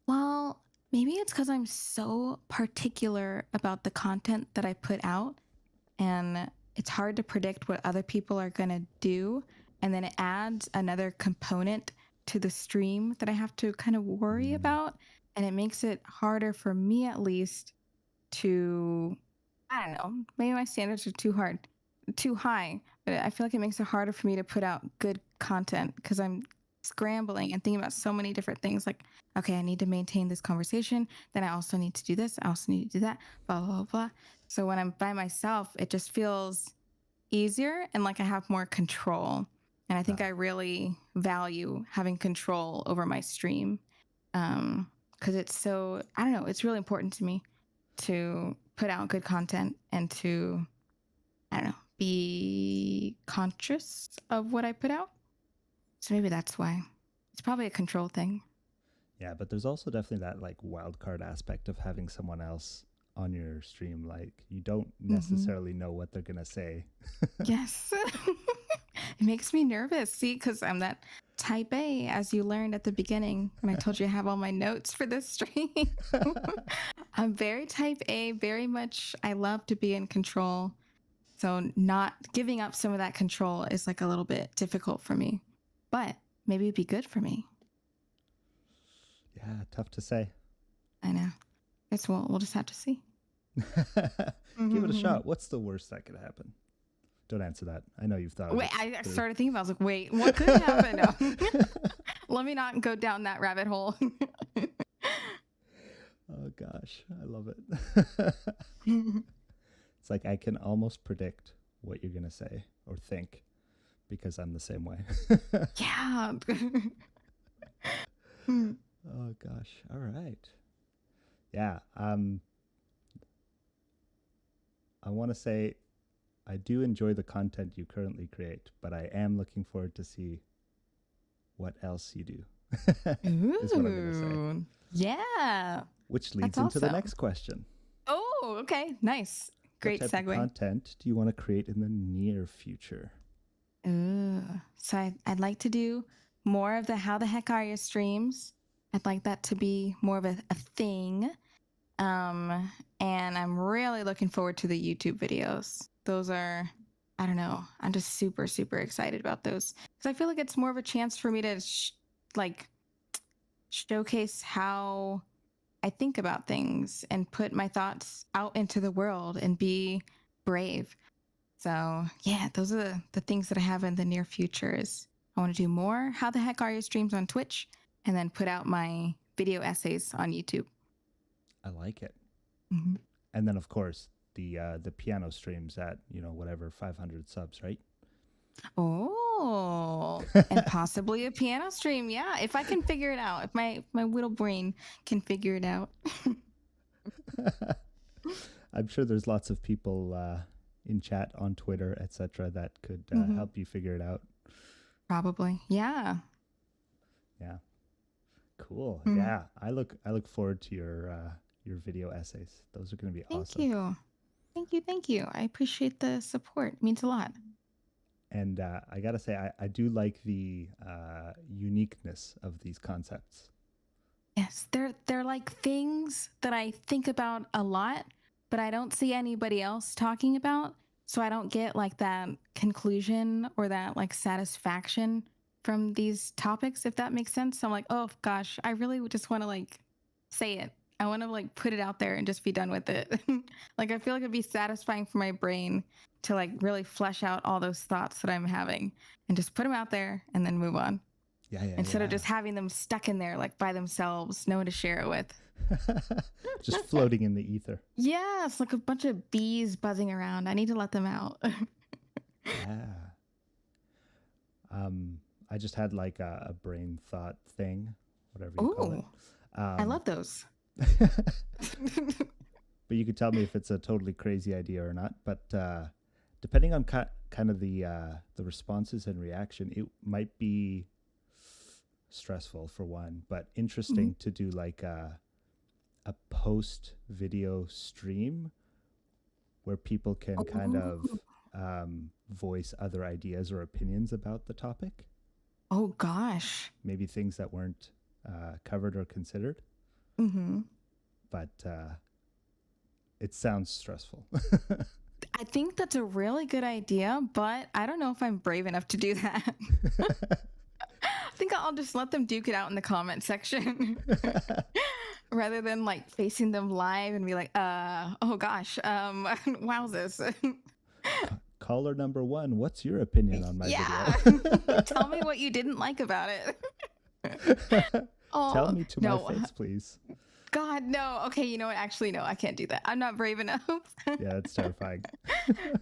Well, maybe it's because I'm so particular about the content that I put out, and it's hard to predict what other people are going to do. And then it adds another component to the stream that I have to kind of worry about. And it makes it harder for me, at least, to, I don't know, maybe my standards are too high, but I feel like it makes it harder for me to put out good content because I'm scrambling and thinking about so many different things. Like, okay, I need to maintain this conversation. Then I also need to do this. I also need to do that, blah, blah, blah, blah. So when I'm by myself, it just feels easier and like I have more control. And I think I really value having control over my stream. Because it's so, I don't know, it's really important to me to put out good content and to, I don't know, be conscious of what I put out. So maybe that's why. It's probably a control thing. Yeah, but there's also definitely that like wild card aspect of having someone else on your stream. Like you don't necessarily know what they're gonna say. Yes. It makes me nervous. See, because I'm that type A, as you learned at the beginning when I told you I have all my notes for this stream. I'm very type A, very much, I love to be in control. So not giving up some of that control is like a little bit difficult for me, but maybe it'd be good for me. Yeah, tough to say. I know. Guess we'll just have to see. Give it a shot. What's the worst that could happen? Don't answer that. I know you've thought of Wait, it. I started thinking about it. I was like, wait, what could happen? No. Let me not go down that rabbit hole. Oh gosh, I love it. It's like I can almost predict what you're gonna say or think because I'm the same way. Yeah. Oh gosh. All right. Yeah. I want to say I do enjoy the content you currently create, but I am looking forward to see what else you do. Is what I'm gonna say. Yeah. Which leads That's into the awesome. next question. Oh, okay. Nice. Great What type segue. of content do you want to create in the near future? So I'd like to do more of the How the Heck Are You streams. I'd like that to be more of a thing. And I'm really looking forward to the YouTube videos. Those are, I don't know, I'm just super, super excited about those. Because I feel like it's more of a chance for me to showcase how I think about things and put my thoughts out into the world and be brave. So yeah, those are the things that I have in the near future. Is I want to do more How the Heck Are You streams on Twitch and then put out my video essays on YouTube. I like it. Mm-hmm. And then of course the piano streams at whatever 500 subs, right? Oh, and possibly a piano stream. Yeah, if I can figure it out, if my little brain can figure it out. I'm sure there's lots of people in chat on Twitter, etc., that could help you figure it out. Probably, yeah. Yeah, cool. Mm. Yeah, I look forward to your video essays. Those are going to be awesome. Thank you. I appreciate the support. It means a lot. And I gotta say, I do like the uniqueness of these concepts. Yes, they're like things that I think about a lot, but I don't see anybody else talking about. So I don't get like that conclusion or that like satisfaction from these topics, if that makes sense. So I'm like, oh gosh, I really just want to like say it. I want to like put it out there and just be done with it. Like I feel like it'd be satisfying for my brain to like really flesh out all those thoughts that I'm having and just put them out there and then move on. Yeah. Instead of just having them stuck in there like by themselves, no one to share it with. Just floating in the ether. Yeah, it's like a bunch of bees buzzing around. I need to let them out. Yeah. I just had like a brain thought thing, whatever you call it. I love those. But you could tell me if it's a totally crazy idea or not. But depending on kind of the responses and reaction, it might be stressful for one, but Mhm. interesting to do like a post video stream where people can kind of Oh, voice other ideas or opinions about the topic, oh gosh. maybe things that weren't covered or considered. Hmm. But it sounds stressful. I think that's a really good idea, but I don't know if I'm brave enough to do that. I think I'll just let them duke it out in the comment section rather than like facing them live and be like, oh gosh, wowzers. Caller number one, what's your opinion on my video? Yeah. Tell me what you didn't like about it. Tell Oh, me to my no. face, please. God, no. Okay, you know what? Actually, no, I can't do that. I'm not brave enough. Yeah, that's terrifying.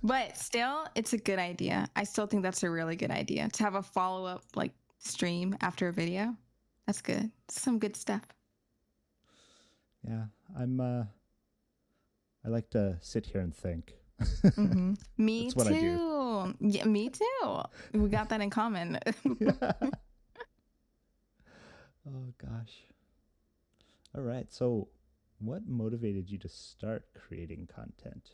But still, it's a good idea. I still think that's a really good idea to have a follow up like stream after a video. That's good. Some good stuff. Yeah, I'm. I like to sit here and think. Mm-hmm. Me That's what I do. too. Yeah, me too. We got that in common. Yeah. Oh gosh. All right. So, what motivated you to start creating content?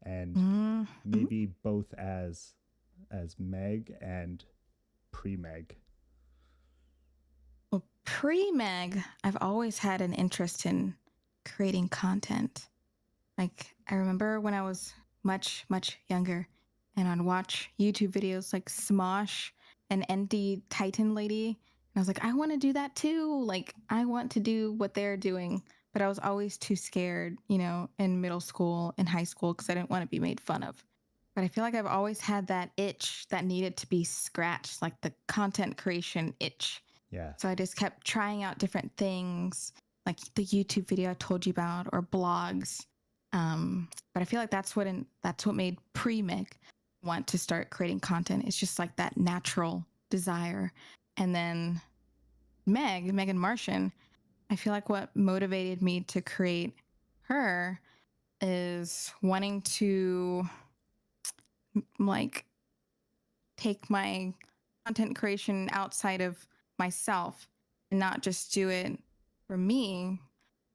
And Mm-hmm. maybe both as Meg and pre-Meg. Well, pre Meg, I've always had an interest in creating content. Like, I remember when I was much, much younger and I'd watch YouTube videos like Smosh and ND Titan Lady. And I was like, I want to do that too. Like, I want to do what they're doing. But I was always too scared, in middle school and high school because I didn't want to be made fun of. But I feel like I've always had that itch that needed to be scratched, like the content creation itch. Yeah. So I just kept trying out different things, like the YouTube video I told you about, or blogs. But I feel like that's what made pre-Meg want to start creating content. It's just like that natural desire. And then Meghan Martian, I feel like what motivated me to create her is wanting to like take my content creation outside of myself and not just do it for me,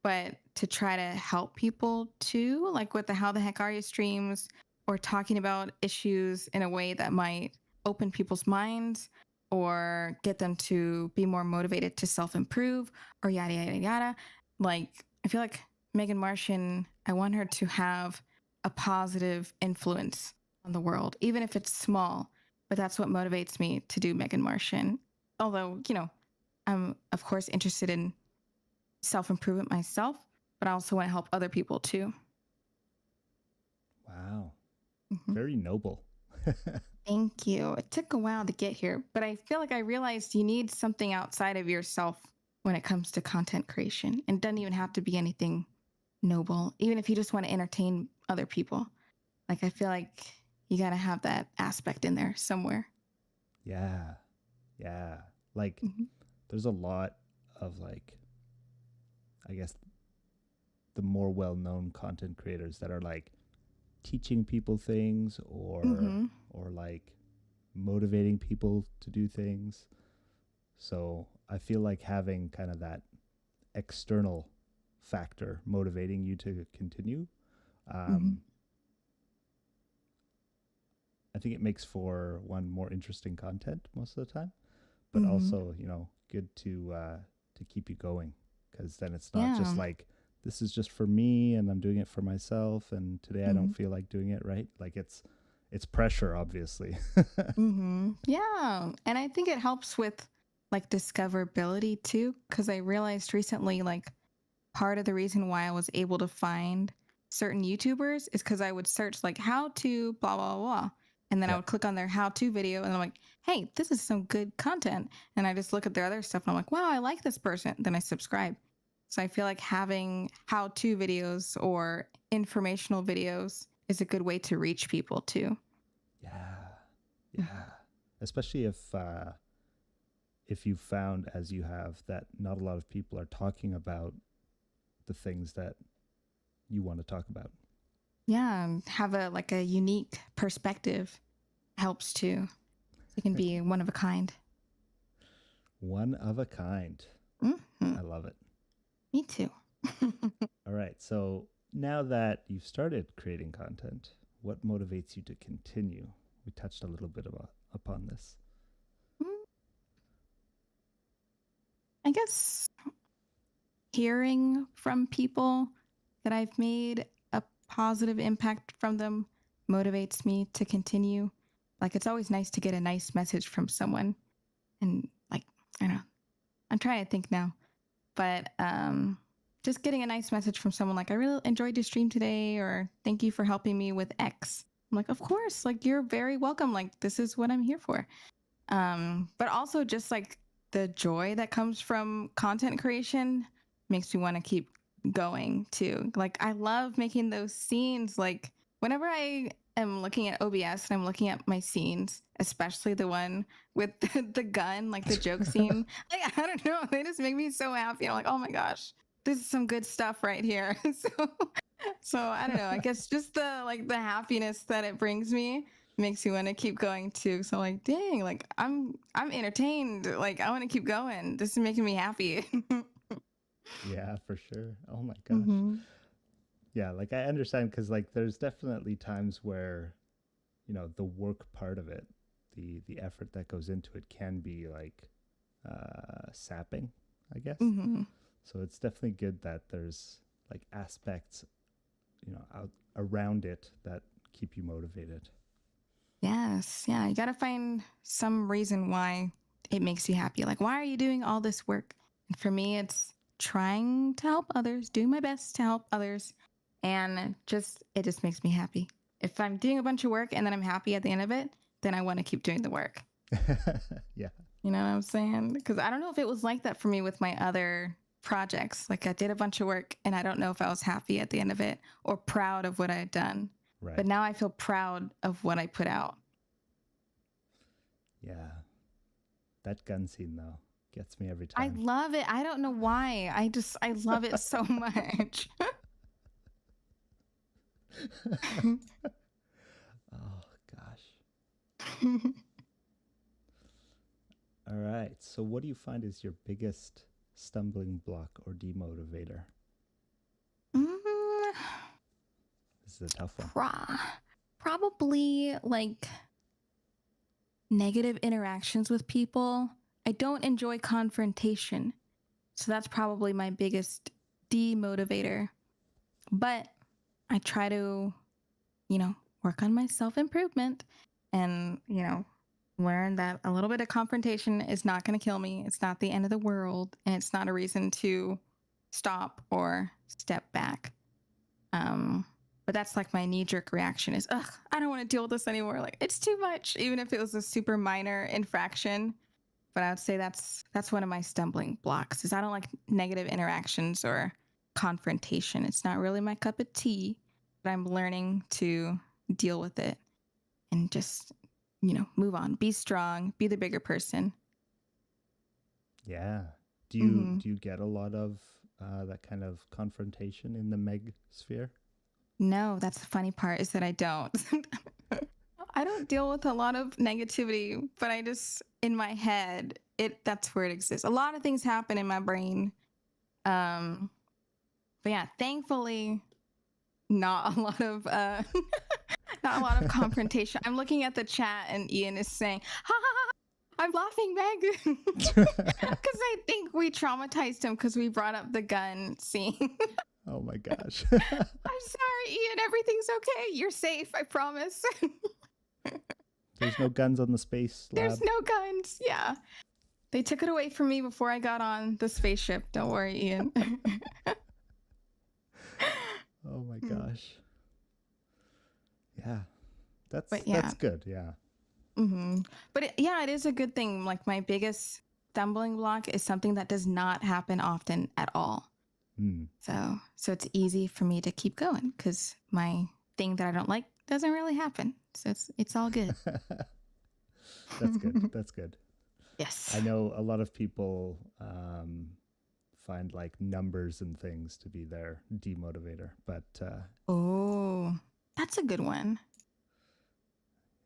but to try to help people too, like with the How the Heck Are You streams or talking about issues in a way that might open people's minds or get them to be more motivated to self improve or yada, yada, yada. Like, I feel like Meghan Martian, I want her to have a positive influence on the world, even if it's small. But that's what motivates me to do Meghan Martian. Although, I'm of course interested in self improvement myself, but I also want to help other people too. Wow. Mm-hmm. Very noble. Thank you. It took a while to get here, but I feel like I realized you need something outside of yourself when it comes to content creation. And it doesn't even have to be anything noble, even if you just want to entertain other people. Like, I feel like you got to have that aspect in there somewhere. Yeah. Yeah. Like, Mm-hmm. there's a lot of like, I guess, the more well-known content creators that are like teaching people things Mm-hmm. or like motivating people to do things. So I feel like having kind of that external factor motivating you to continue, Mm-hmm. um, I think it makes for one more interesting content most of the time, but Mm-hmm. also good to keep you going, because then it's not just Yeah. like this is just for me and I'm doing it for myself and today I Mm-hmm. don't feel like doing it, right? Like it's pressure, obviously. Mm-hmm. Yeah. And I think it helps with like discoverability too, because I realized recently, like, part of the reason why I was able to find certain YouTubers is because I would search like how to blah, blah, blah. And then I Yeah. would click on their how to video and I'm like, hey, this is some good content. And I just look at their other stuff and I'm like, wow, I like this person. Then I subscribe. So I feel like having how to videos or informational videos is a good way to reach people too. Yeah. Yeah. Especially if you found, as you have, that not a lot of people are talking about the things that you want to talk about. Yeah, and have a unique perspective helps too. You can be one of a kind. One of a kind. Hmm. I love it. Me too. All right. So now that you've started creating content, what motivates you to continue? We touched a little bit upon this. I guess hearing from people that I've made a positive impact from them motivates me to continue. Like, it's always nice to get a nice message from someone. And, like, I don't know, I'm trying to think now, but just getting a nice message from someone like, I really enjoyed your stream today, or thank you for helping me with X. I'm like, of course, like, you're very welcome. Like, this is what I'm here for. But also just like the joy that comes from content creation makes me want to keep going too. Like, I love making those scenes. Like, whenever I am looking at OBS and I'm looking at my scenes, especially the one with the gun, like the joke scene, like, I don't know, they just make me so happy. I'm like, oh my gosh, this is some good stuff right here. So I don't know, I guess just the happiness that it brings me makes you want to keep going too. So like, dang, like I'm entertained. Like, I want to keep going. This is making me happy. Yeah, for sure. Oh my gosh. Mm-hmm. Yeah, like I understand because like there's definitely times where, the work part of it, the effort that goes into it can be like sapping, I guess. Mm-hmm. So it's definitely good that there's like aspects, out around it that keep you motivated. Yes. Yeah. You got to find some reason why it makes you happy. Like, why are you doing all this work? And for me, it's trying to help others, doing my best to help others. And it just makes me happy. If I'm doing a bunch of work and then I'm happy at the end of it, then I want to keep doing the work. Yeah. You know what I'm saying? Because I don't know if it was like that for me with my other projects. Like, I did a bunch of work and I don't know if I was happy at the end of it or proud of what I had done. Right. But now I feel proud of what I put out. Yeah. That gun scene though gets me every I time. love it. I don't know why. I love it so much. Oh gosh. All right. So what do you find is your biggest stumbling block or demotivator? Mm, This is a tough one. Probably like negative interactions with people. I don't enjoy confrontation. So that's probably my biggest demotivator. But I try to, work on my self improvement and, learn that a little bit of confrontation is not going to kill me. It's not the end of the world. And it's not a reason to stop or step back. But that's like my knee jerk reaction is, ugh, I don't want to deal with this anymore. Like, it's too much, even if it was a super minor infraction. But I would say that's one of my stumbling blocks is I don't like negative interactions or confrontation. It's not really my cup of tea, but I'm learning to deal with it and just, move on, be strong, be the bigger person. Yeah. Do you get a lot of that kind of confrontation in the Meg sphere? No, that's the funny part is that I don't. I don't deal with a lot of negativity, but I just in my head, that's where it exists. A lot of things happen in my brain. But yeah, thankfully not a lot of not a lot of confrontation. I'm looking at the chat and Ian is saying, ha ha ha, I'm laughing, Meg. Because I think we traumatized him because we brought up the gun scene. Oh my gosh. I'm sorry, Ian. Everything's okay. You're safe. I promise. There's no guns on the space lab. There's no guns. Yeah. They took it away from me before I got on the spaceship. Don't worry, Ian. Oh my gosh. Yeah. That's good. Yeah. Mm-hmm. But it is a good thing. Like, my biggest stumbling block is something that does not happen often at all. So it's easy for me to keep going because my thing that I don't like doesn't really happen. So it's all good. That's good. That's good. Yes. I know a lot of people find like numbers and things to be their demotivator, but oh, that's a good one.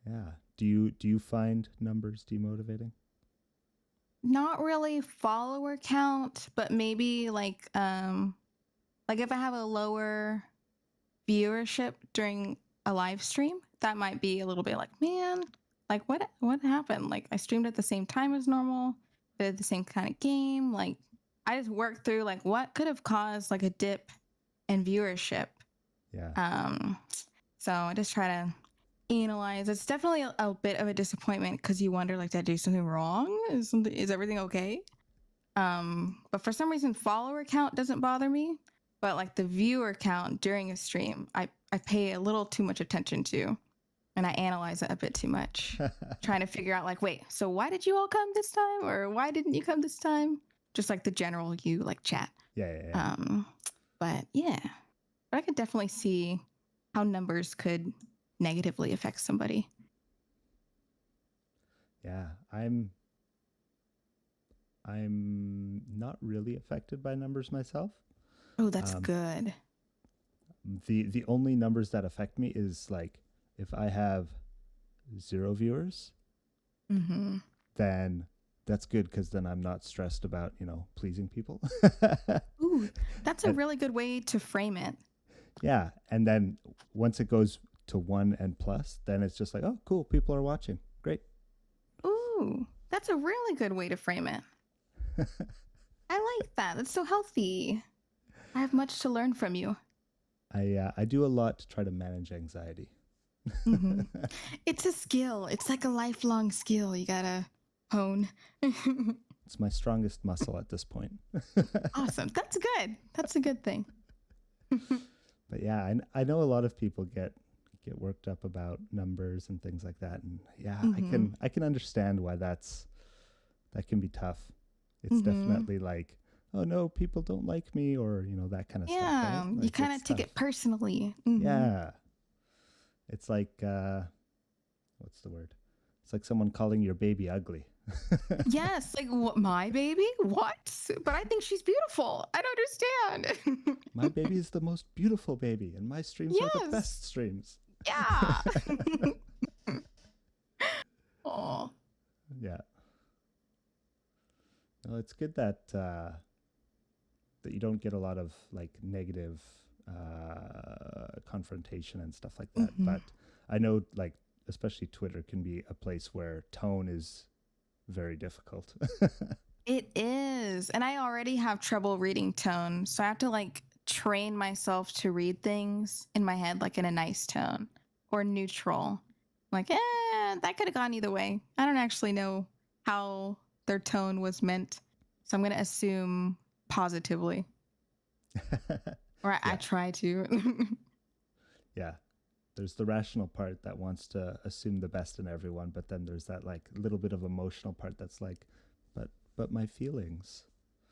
Yeah. Do you find numbers demotivating? Not really follower count, but maybe like if I have a lower viewership during a live stream, that might be a little bit like, man, like what happened? Like I streamed at the same time as normal, did the same kind of game. Like I just worked through like what could have caused like a dip in viewership. Yeah. So I just try to analyze. It's definitely a bit of a disappointment because you wonder like, did I do something wrong? Is everything okay? But for some reason, follower count doesn't bother me, but like the viewer count during a stream, I pay a little too much attention to, and I analyze it a bit too much, trying to figure out like, wait, so why did you all come this time, or why didn't you come this time? Just like the general you like chat. Yeah. But yeah, but I could definitely see how numbers could negatively affect somebody. Yeah. I'm not really affected by numbers myself. Oh, that's Um, good. the only numbers that affect me is like if I have 0 viewers, Mm-hmm. then that's good because then I'm not stressed about, pleasing people. Ooh, that's a And really good way to frame it. yeah, and then once it goes to 1 and plus, then it's just like, oh, cool, people are watching. Great. Ooh, that's a really good way to frame it. I like that. That's so healthy. I have much to learn from you. I do a lot to try to manage anxiety. Mm-hmm. It's a skill. It's like a lifelong skill you gotta hone. It's my strongest muscle at this point. Awesome. That's good. That's a good thing. But yeah, I know a lot of people get worked up about numbers and things like that, and yeah, Mm-hmm. I can understand why that can be tough. It's Mm-hmm. definitely like, oh no, people don't like me, or that kind of stuff, right? Yeah, you Like kind it's of take tough. it personally. Mm-hmm. Yeah, it's like what's the word? It's like someone calling your baby ugly. Yes, like what, my baby? What? But I think she's beautiful. I don't understand. My baby is the most beautiful baby, and my streams are the Yes. best streams. Yeah. Oh. Yeah. No, it's good that that you don't get a lot of like negative confrontation and stuff like that. Hmm. But I know, like, especially Twitter can be a place where tone is very difficult. It is. And I already have trouble reading tone. So I have to like train myself to read things in my head, like in a nice tone or neutral. Like, that could have gone either way. I don't actually know how their tone was meant. So I'm going to assume positively, or I Yeah, try to. yeah. There's the rational part that wants to assume the best in everyone, but then there's that like little bit of emotional part that's like, but my feelings.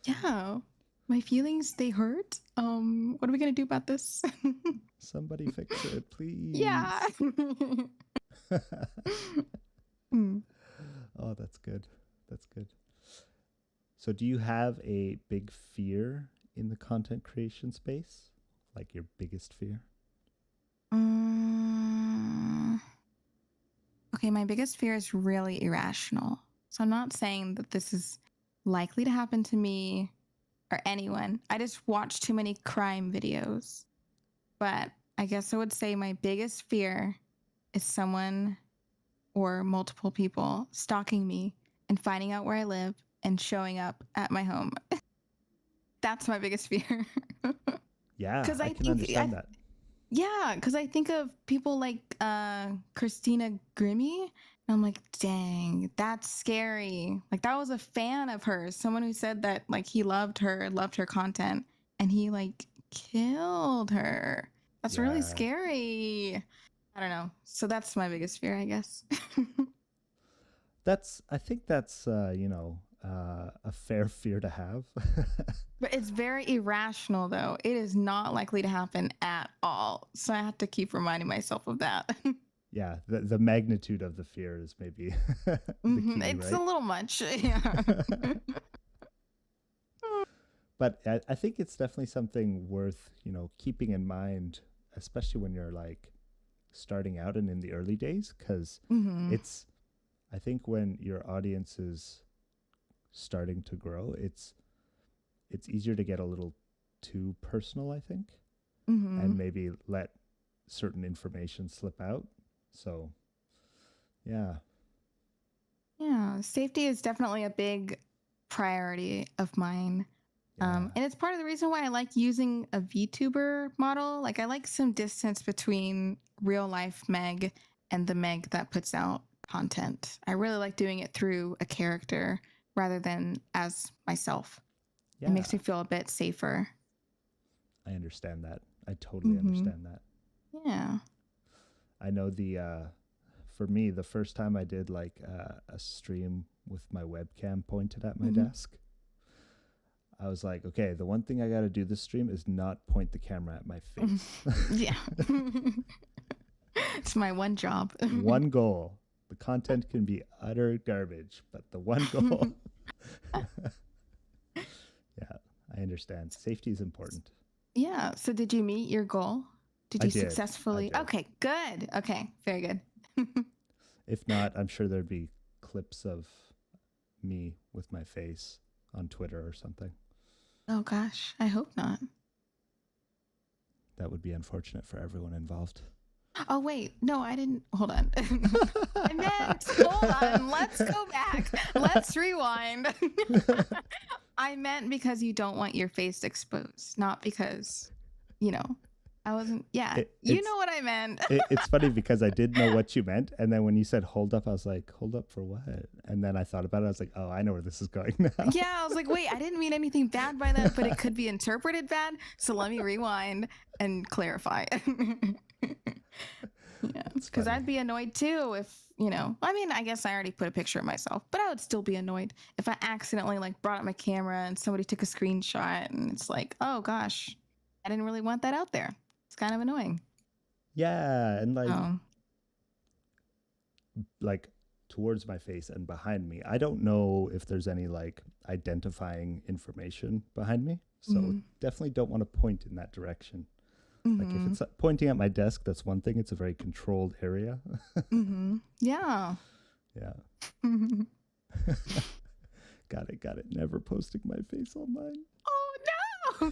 Yeah. My feelings, they hurt. What are we going to do about this? Somebody fix it, Yeah. please. Mm. Oh, that's good. That's good. So, do you have a big fear in the content creation space? Like your biggest fear? Mm, okay, my biggest fear is really irrational. So I'm not saying that this is likely to happen to me or anyone. I just watch too many crime videos. But I guess I would say my biggest fear is someone or multiple people stalking me and finding out where I live and showing up at my home. That's my biggest fear. Yeah, Because I I can think understand that. yeah, because I think of people like Christina Grimmie, and I'm like, dang, that's scary. Like that was a fan of hers, someone who said that like he loved her content, and he like killed her. That's really Yeah. scary. I don't know. So that's my biggest fear, I guess. I think that's, a fair fear to have. But it's very irrational, though. It is not likely to happen at all. So I have to keep reminding myself of that. Yeah, the magnitude of the fear is maybe the key, It's a right? little much. Yeah. But I think it's definitely something worth, keeping in mind, especially when you're like starting out and in the early days, because Hmm. it's, I think when your audience is starting to grow, it's easier to get a little too personal, I think, and maybe let certain information slip out. So, yeah. Yeah, safety is definitely a big priority of mine. Yeah. And it's part of the reason why I like using a VTuber model. Like, I like some distance between real life Meg and the Meg that puts out content. I really like doing it through a character rather than as myself. It Yeah. makes me feel a bit safer. I understand that. I totally understand that. Yeah. I know for me, the first time I did like a stream with my webcam pointed at my desk, I was like, okay, the one thing I got to do this stream is not point the camera at my face. Yeah. It's my one job. One goal. The content can be utter garbage, but the one goal. Yeah, I understand. Safety is important. Yeah. So did you meet your goal? Did you successfully? I did. Okay, good. Okay, very good. If not, I'm sure there'd be clips of me with my face on Twitter or something. Oh gosh, I hope not. That would be unfortunate for everyone involved. Oh wait, no, I didn't. Hold on. I meant, hold on. Let's go back. Let's rewind. I meant because you don't want your face exposed, not because, I wasn't. Yeah, you know what I meant. It's funny because I did know what you meant, and then when you said hold up, I was like, hold up for what? And then I thought about it. I was like, oh, I know where this is going now. Yeah, I was like, wait, I didn't mean anything bad by that, but it could be interpreted bad. So let me rewind and clarify. Yeah, because I'd be annoyed too if, I mean, I guess I already put a picture of myself, but I would still be annoyed if I accidentally like brought up my camera and somebody took a screenshot and it's like, oh gosh, I didn't really want that out there. It's kind of annoying. Yeah, and like towards my face and behind me, I don't know if there's any like identifying information behind me, so definitely don't want to point in that direction. Like if it's pointing at my desk, that's one thing. It's a very controlled area. Yeah. Yeah. Got it. Never posting my face online. Oh no.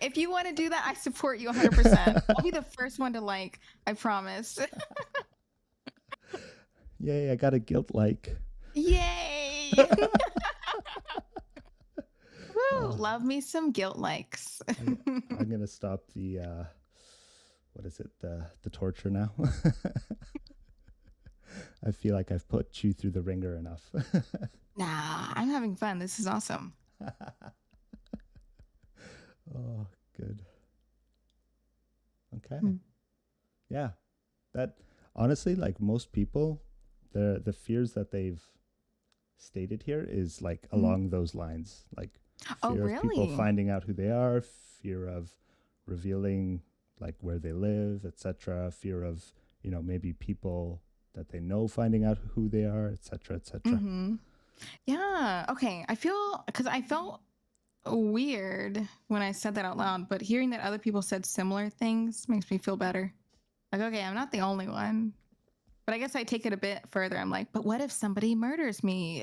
If you want to do that, I support you 100%. I'll be the first one to like, I promise. Yay, I got a guilt like. Yay. Woo, love me some guilt likes. I'm going to stop the, what is it? The torture now. I feel like I've put you through the ringer enough. Nah, I'm having fun. This is awesome. Oh, good. Okay. Yeah. That honestly, like most people, the fears that they've stated here is like along those lines. Like fear of people finding out who they are, fear of revealing like where they live, etc. Fear of, maybe people that they know finding out who they are, etc., etc. Yeah. Okay. I felt weird when I said that out loud, but hearing that other people said similar things makes me feel better. Like, okay, I'm not the only one. But I guess I take it a bit further. I'm like, but what if somebody murders me?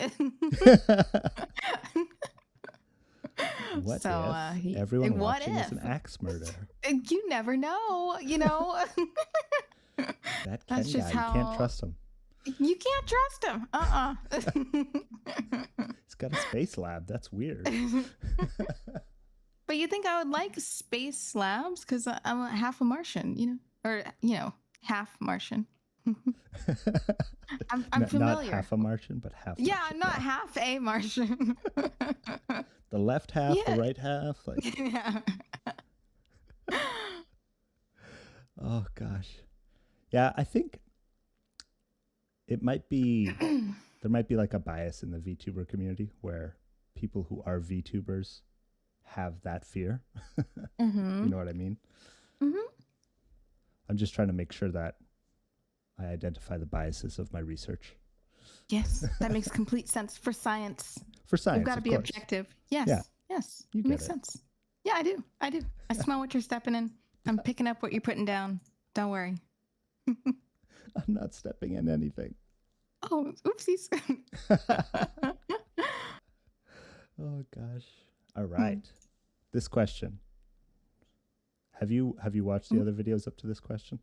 What if everyone watching is an axe murder? You never know, That Ken guy, you can't trust him. You can't trust him. He's got a space lab. That's weird. But you think I would like space labs because I'm half a Martian, or half Martian. I'm familiar. Not half a Martian, but half. Yeah, Martian. I'm not half a Martian. The left half, the right half, like. Yeah. Oh gosh, yeah. I think it might be there might be like a bias in the VTuber community where people who are VTubers have that fear. You know what I mean? I'm just trying to make sure that I identify the biases of my research. Yes, that makes complete sense for science. For science, you've got to be objective. Yes, yeah. Yes, it makes sense. Yeah, I do. I smell what you're stepping in. I'm picking up what you're putting down. Don't worry. I'm not stepping in anything. Oh, oopsies. Oh gosh. All Hmm. right. This question. Have you watched the Mhm. other videos up to this question?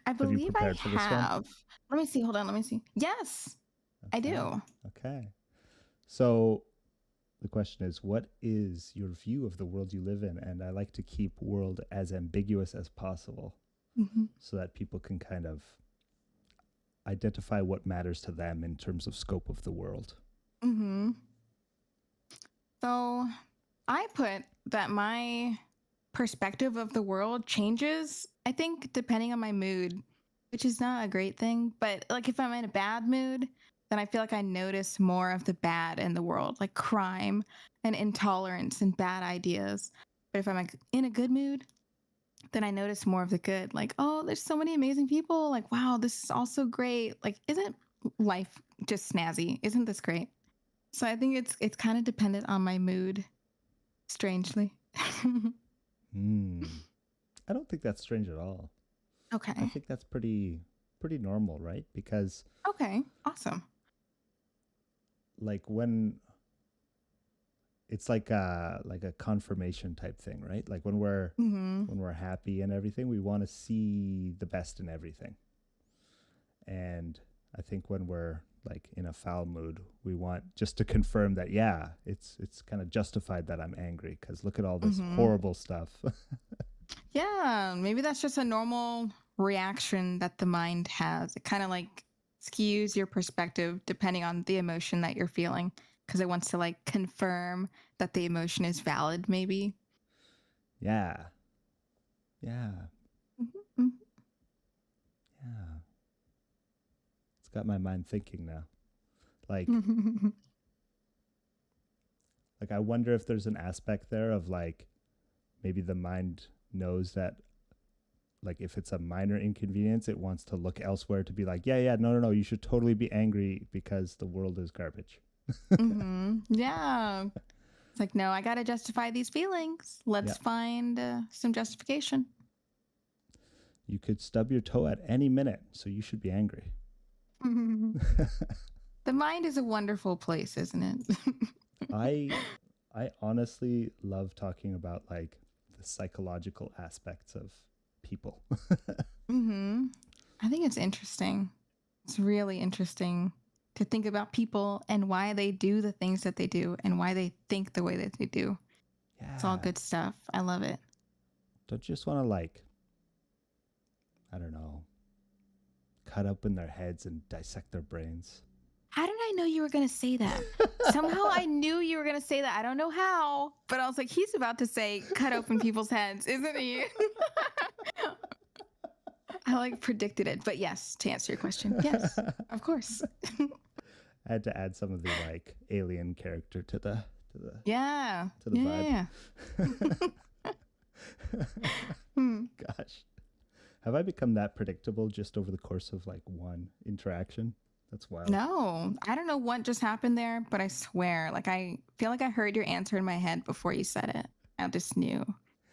I Have you believe I prepared for this one? have. Let me see. Hold on. Let me see. Yes, I Okay. do. Okay. So the question is, what is your view of the world you live in? And I like to keep world as ambiguous as possible Hmm. so that people can kind of identify what matters to them in terms of scope of the world. Hmm. So I put that my perspective of the world changes, I think, depending on my mood, which is not a great thing. But like if I'm in a bad mood, then I feel like I notice more of the bad in the world, like crime and intolerance and bad ideas. But if I'm like in a good mood, then I notice more of the good. Like, oh, there's so many amazing people. Like, wow, this is also great. Like, isn't life just snazzy? Isn't this great? So I think it's kind of dependent on my mood, strangely. Hmm. I don't think that's strange at all. I Okay. think that's pretty normal, right? Because Okay. Awesome. like when it's like a confirmation type thing, right? Like Mm-hmm. when we're happy and everything, we want to see the best in everything. And I think when we're like in a foul mood, we want just to confirm that yeah, it's kind of justified that I'm angry because look at all this Mm-hmm. horrible stuff. Yeah. Maybe that's just a normal reaction that the mind has. It kind of like skews your perspective depending on the emotion that you're feeling because it wants to like confirm that the emotion is valid, maybe. Yeah. Yeah. Mm-hmm. Yeah. It's got my mind thinking now. Like Mm-hmm. like I wonder if there's an aspect there of like maybe the mind knows that like if it's a minor inconvenience, it wants to look elsewhere to be like, yeah, yeah, no, no, no, you should totally be angry because the world is garbage. Mm-hmm. Yeah. It's like, no, I got to justify these feelings. Yeah. Let's find some justification. You could stub your toe at any minute, so you should be angry. The mind is a wonderful place, isn't it? I I honestly love talking about like the psychological aspects of people. Hmm. I think it's interesting. It's really interesting to think about people and why they do the things that they do and why they think the way that they do. It's all Yeah. good stuff. I love it. Don't you just want to like, I don't know, cut open their heads and dissect their brains? How did I know you were going to say that? Somehow I knew you were going to say that. I don't know how, but I was like, he's about to say cut open people's heads, isn't he? I like predicted it. But yes, to answer your question, yes, of course. I had to add some of the like alien character to the Yeah. to the vibe. Yeah. Hmm. Gosh. Have I become that predictable just over the course of like one interaction? That's wild. No, I don't know what just happened there, but I swear, like I feel like I heard your answer in my head before you said it. I just knew.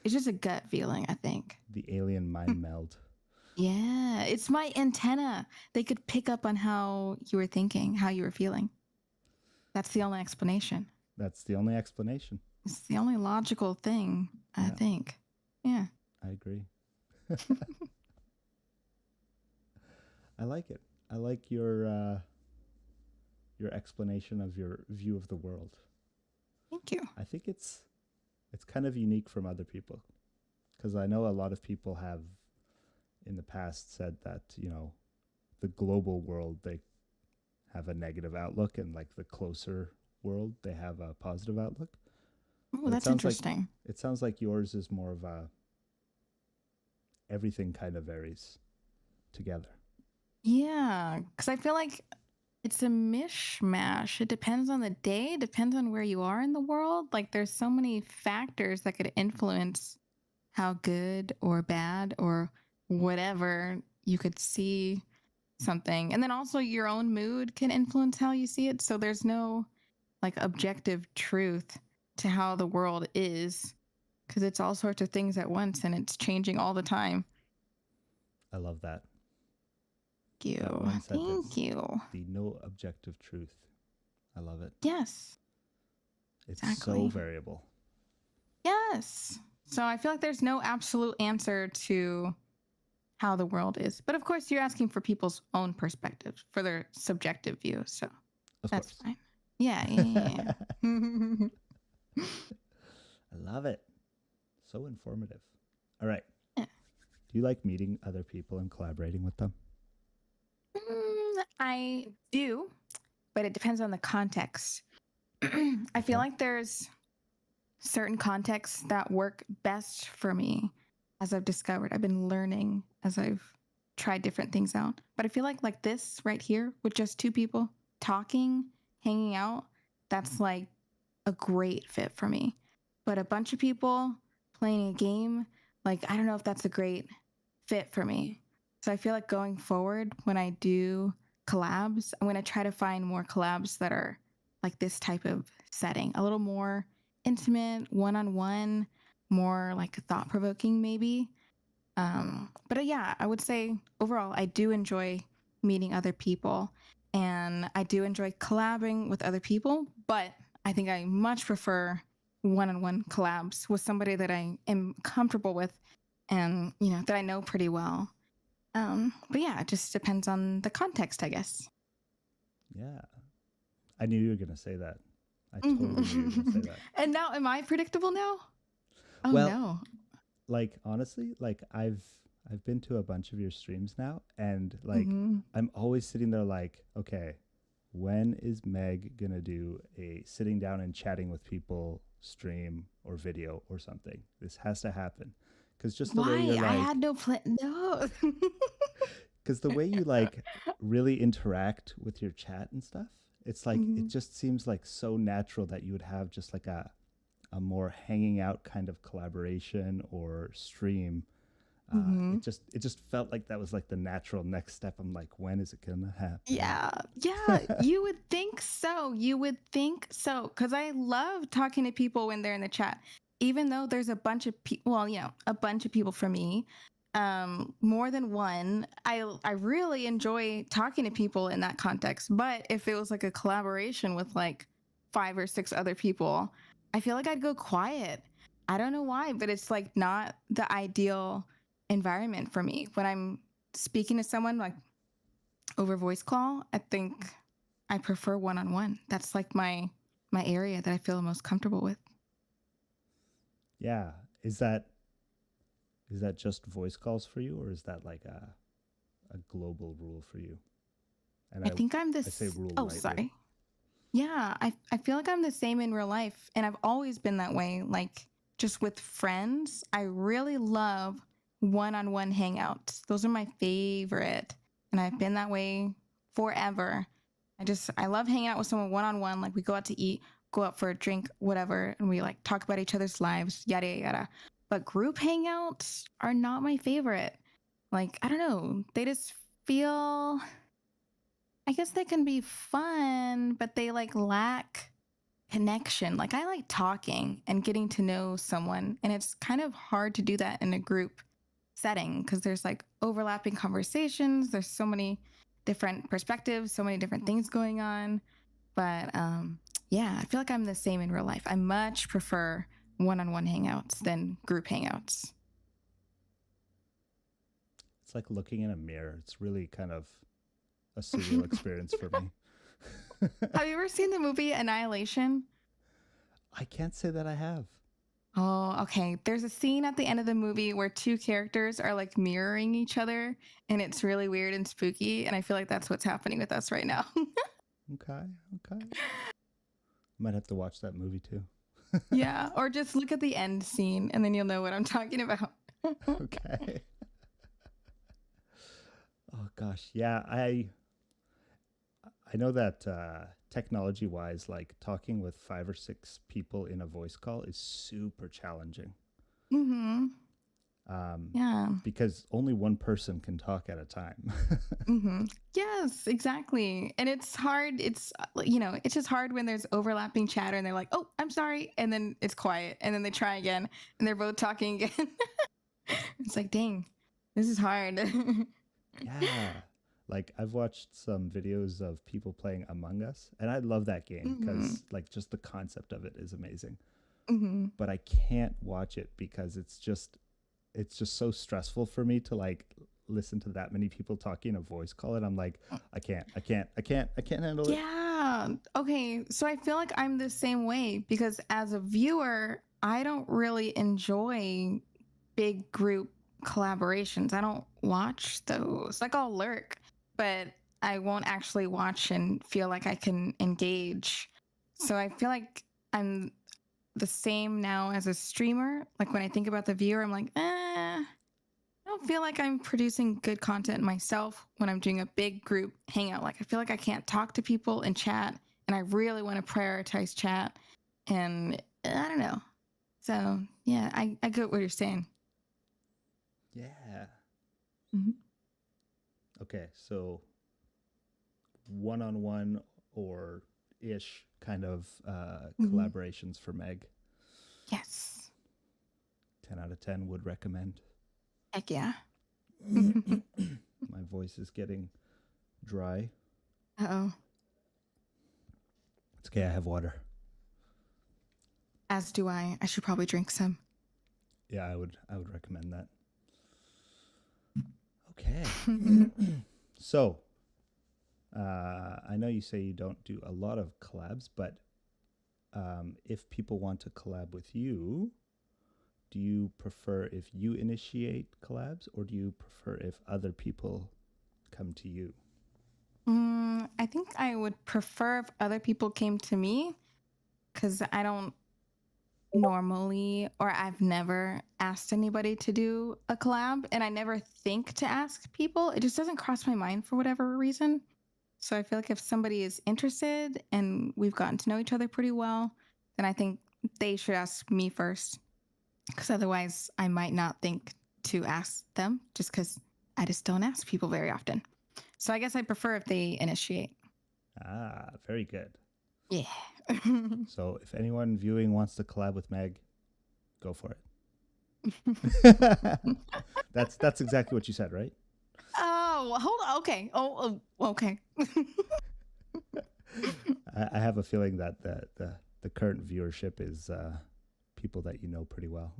It's just a gut feeling, I think. The alien mind meld. Yeah, it's my antenna. They could pick up on how you were thinking, how you were feeling. That's the only explanation. That's the only explanation. It's the only logical thing, I Yeah, think. Yeah. I agree. I like it. I like your explanation of your view of the world. Thank you. I think it's kind of unique from other people because I know a lot of people have in the past said that, you know, the global world they have a negative outlook and like the closer world they have a positive outlook. Oh, But that's interesting. it sounds like yours is more of a everything kind of varies together. Yeah, because I feel like it's a mishmash. It depends on the day, depends on where you are in the world. Like there's so many factors that could influence how good or bad or whatever you could see something. And then also your own mood can influence how you see it. So there's no like objective truth to how the world is because it's all sorts of things at once and it's changing all the time. I love that. Thank That you. one Thank sentence. you. The no objective truth. I love it. Yes. It's so Exactly. variable. Yes. So I feel like there's no absolute answer to how the world is. But of course, you're asking for people's own perspectives, for their subjective view. So Of that's course. fine. Yeah, yeah, yeah. I love it. So informative. All right. Yeah. Do you like meeting other people and collaborating with them? I do, but it depends on the context. I feel Okay. like there's certain contexts that work best for me as I've discovered. I've been learning as I've tried different things out. But I feel like this right here with just two people talking, hanging out, that's like a great fit for me. But a bunch of people playing a game, like I don't know if that's a great fit for me. So I feel like going forward when I do collabs, I'm going to try to find more collabs that are like this type of setting, a little more intimate, one-on-one, more like thought-provoking maybe. But yeah, I would say overall I do enjoy meeting other people and I do enjoy collabing with other people, but I think I much prefer one-on-one collabs with somebody that I am comfortable with and that I know pretty well. But yeah, it just depends on the context, I guess. Yeah. I knew you were going to say that. I totally knew you were going to say that. And now, am I predictable now? Oh Well, no. like honestly, like I've been to a bunch of your streams now, and like Hmm. I'm always sitting there like, okay, when is Meg gonna do a sitting down and chatting with people stream or video or something? This has to happen. Cause just the way Why? you're I had like, no plan. No. cause the way you like really interact with your chat and stuff, it's like it Mhm. just seems like so natural that you would have just like a more hanging out kind of collaboration or stream. Mhm. It just felt like that was like the natural next step. I'm like, when is it gonna happen? Yeah, yeah, you would think so. You would think so. Because I love talking to people when they're in the chat, even though there's a bunch of people. Well, a bunch of people for me, more than one. I really enjoy talking to people in that context. But if it was like a collaboration with like 5 or 6 other people, I feel like I'd go quiet. I don't know why, but it's like not the ideal environment for me when I'm speaking to someone like over voice call. I think I prefer one-on-one. That's like my area that I feel most comfortable with. Yeah. Is that just voice calls for you, or is that like a global rule for you? And I I think I'm I say this. rule Oh, lightly. sorry. Yeah, I feel like I'm the same in real life, and I've always been that way. Like just with friends, I really love one-on-one hangouts. Those are my favorite, and I've been that way forever. I love hanging out with someone one-on-one. Like we go out to eat, go out for a drink, whatever, and we like talk about each other's lives, yada yada yada. But group hangouts are not my favorite. Like I don't know, they just feel. I guess they can be fun, but they like lack connection. Like I like talking and getting to know someone, and it's kind of hard to do that in a group setting because there's like overlapping conversations. There's so many different perspectives, so many different things going on. But yeah, I feel like I'm the same in real life. I much prefer one-on-one hangouts than group hangouts. It's like looking in a mirror. It's really kind of a surreal experience for me. Have you ever seen the movie Annihilation? I can't say that I have. Oh, okay. There's a scene at the end of the movie where two characters are like mirroring each other, and it's really weird and spooky. And I feel like that's what's happening with us right now. Okay, okay. Might have to watch that movie too. Yeah. Or just look at the end scene, and then you'll know what I'm talking about. Okay. Oh gosh, yeah. I know that technology wise, like talking with 5 or 6 people in a voice call is super challenging. Hmm. Um, Yeah. because only one person can talk at a time. Hmm. Yes, exactly. And it's hard. It's just hard when there's overlapping chatter and they're like, oh, I'm sorry. And then it's quiet. And then they try again and they're both talking again. It's like, dang, this is hard. Yeah. Like I've watched some videos of people playing Among Us, and I love that game Mm-hmm. because like just the concept of it is amazing. Mm-hmm. But I can't watch it because it's just so stressful for me to like listen to that many people talking a voice call, and I'm like, I can't handle it. Yeah. Okay. So I feel like I'm the same way because as a viewer, I don't really enjoy big group collaborations. I don't watch those. Like I'll lurk, but I won't actually watch and feel like I can engage. So I feel like I'm the same now as a streamer. Like when I think about the viewer, I'm like, I don't feel like I'm producing good content myself when I'm doing a big group hangout. Like I feel like I can't talk to people in chat, and I really want to prioritize chat. And I don't know. So yeah, I get what you're saying. Yeah. Mm-hmm. Okay, so one-on-one or ish kind of Mm-hmm. collaborations for Meg. Yes. 10 out of 10 would recommend. Heck yeah. My voice is getting dry. Uh-oh. It's okay, I have water. As do I. I should probably drink some. Yeah, I would recommend that. Okay. So, I know you say you don't do a lot of collabs, but if people want to collab with you, do you prefer if you initiate collabs or do you prefer if other people come to you? I think I would prefer if other people came to me because I don't normally, or I've never asked anybody to do a collab, and I never think to ask people. It just doesn't cross my mind for whatever reason. So I feel like if somebody is interested and we've gotten to know each other pretty well, then I think they should ask me first, because otherwise I might not think to ask them just because I just don't ask people very often. So I guess I prefer if they initiate. Ah, very good. Yeah. So if anyone viewing wants to collab with Meg, go for it. That's exactly what you said, right? Oh, hold on. Okay. Okay. I have a feeling that the current viewership is people that you know pretty well.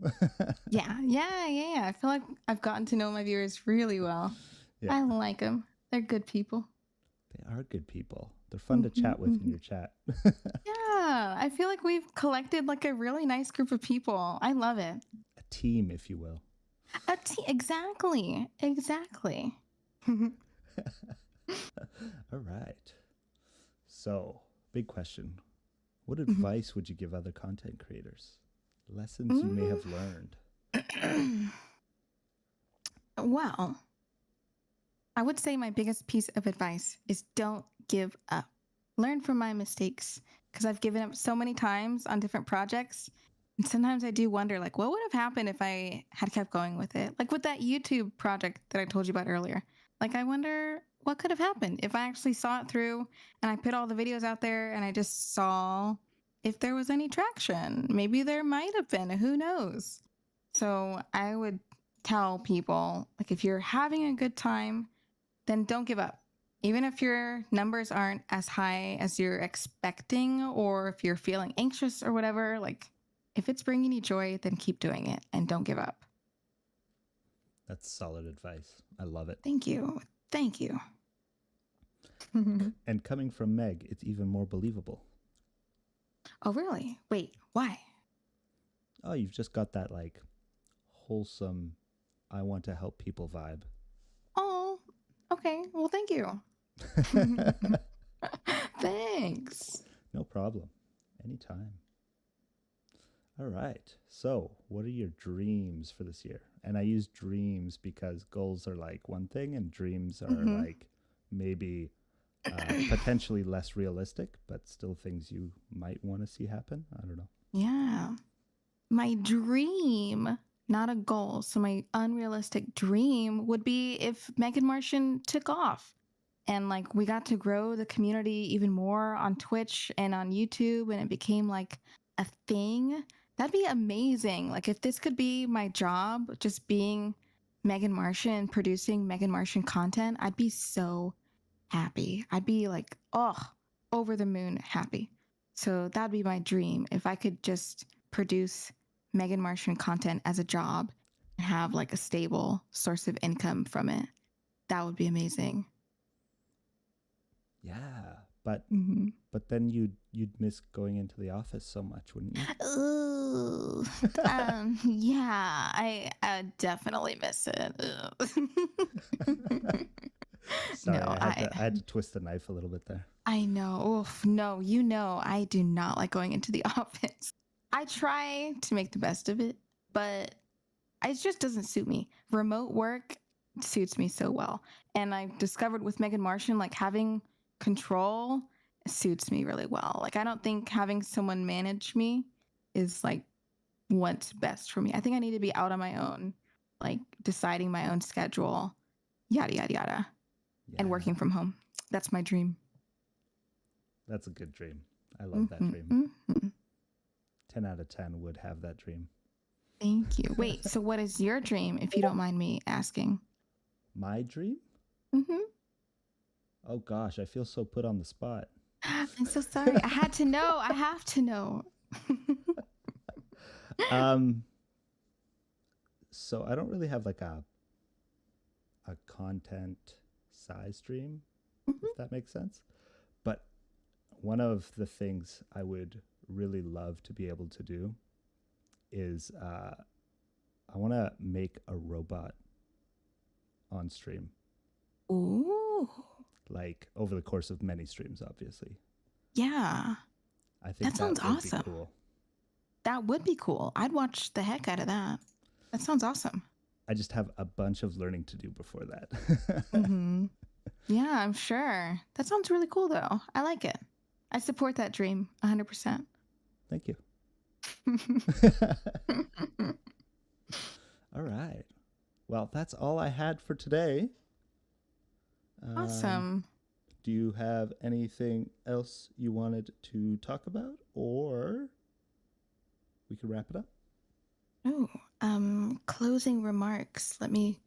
Yeah. I feel like I've gotten to know my viewers really well. Yeah, I like them. They're good people. they are good people. They're fun to chat with in your chat. Yeah, I feel like we've collected like a really nice group of people. I love it. A team, if you will. Exactly. All right. So, big question. What Mhm. advice would you give other content creators? Lessons you may have learned. Well, I would say my biggest piece of advice is don't give up. Learn from my mistakes because I've given up so many times on different projects. And sometimes I do wonder, like, what would have happened if I had kept going with it? Like with that YouTube project that I told you about earlier. Like, I wonder what could have happened if I actually saw it through and I put all the videos out there and I just saw if there was any traction. Maybe there might have been, who knows? So I would tell people, like, if you're having a good time, then don't give up. Even if your numbers aren't as high as you're expecting, or if you're feeling anxious or whatever, like if it's bringing you joy, then keep doing it and don't give up. That's solid advice. I love it. Thank you. Thank you. And coming from Meg, it's even more believable. Oh, really? Wait, why? Oh, you've just got that like wholesome, I want to help people vibe. Oh, okay. Well, thank you. Thanks. No problem. Anytime. All right. So, what are your dreams for this year? And I use dreams because goals are like one thing and dreams are Mm-hmm. like maybe potentially less realistic, but still things you might want to see happen. I don't know. Yeah. My dream, not a goal. So my unrealistic dream would be if Meghan Martian took off and like we got to grow the community even more on Twitch and on YouTube and it became like a thing. That'd be amazing. Like if this could be my job, just being Meghan Martian, producing Meghan Martian content, I'd be so happy. I'd be like, oh, over the moon happy. So that'd be my dream if I could just produce Meghan Martian content as a job and have like a stable source of income from it. That would be amazing. Yeah, but Mm-hmm. but then you'd miss going into the office so much, wouldn't you? Ooh, yeah, I definitely miss it. Sorry, No, I had to twist the knife a little bit there. I know. Oof, no, you know, I do not like going into the office. I try to make the best of it, but it just doesn't suit me. Remote work suits me so well. And I've discovered with Meghan Martian, like having control suits me really well. Like, I don't think having someone manage me is like what's best for me. I think I need to be out on my own, like deciding my own schedule, yada, yada, yada, and Yeah, working from home. That's my dream. that's a good dream. I love that dream. Mm-hmm. 10 out of 10 would have that dream. Thank you. Wait, so what is your dream, if you don't mind me asking? My dream? Mm-hmm. Oh gosh, I feel so put on the spot. I'm so sorry. I had to know. I have to know. So I don't really have like a content size dream, if that makes sense. But one of the things I would really love to be able to do is I want to make a robot on stream, Ooh. like over the course of many streams, obviously. Yeah. I think That sounds that would awesome. be cool. That would be cool. I'd watch the heck out of that. That sounds awesome. I just have a bunch of learning to do before that. Mm-hmm. Yeah, I'm sure. That sounds really cool, though. I like it. I support that dream 100%. Thank you. All right. Well, that's all I had for today. Awesome. Do you have anything else you wanted to talk about, or we could wrap it up? Oh, closing remarks. Let me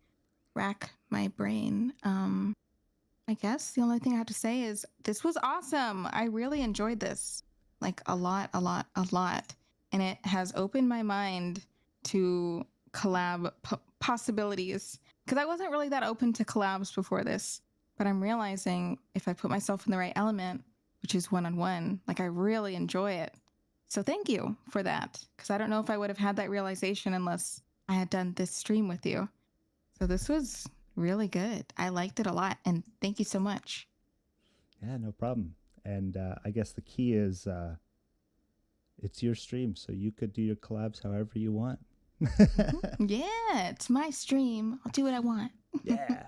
rack my brain. I guess the only thing I have to say is this was awesome. I really enjoyed this. Like a lot, a lot, a lot. And it has opened my mind to collab possibilities because I wasn't really that open to collabs before this. But I'm realizing if I put myself in the right element, which is one on one, like I really enjoy it. So thank you for that because I don't know if I would have had that realization unless I had done this stream with you. So this was really good. I liked it a lot. And thank you so much. Yeah, no problem. And I guess the key is it's your stream, so you could do your collabs however you want. Yeah, it's my stream. I'll do what I want. Yeah.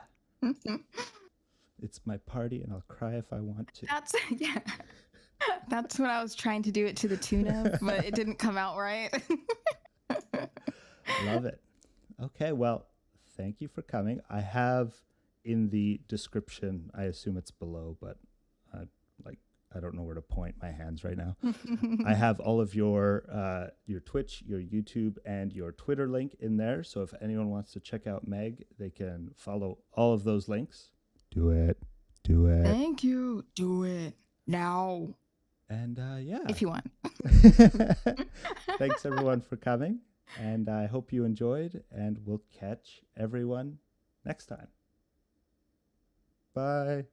It's my party, and I'll cry if I want to. That's, yeah. That's what I was trying to do it to the tune of, but it didn't come out right. Love it. Okay, well, thank you for coming. I have in the description, I assume it's below, but I don't know where to point my hands right now. I have all of your Twitch, your YouTube, and your Twitter link in there. So if anyone wants to check out Meg, they can follow all of those links. Do it. Do it. Thank you. Do it now. And yeah. If you want. Thanks everyone for coming. And I hope you enjoyed, and we'll catch everyone next time. Bye.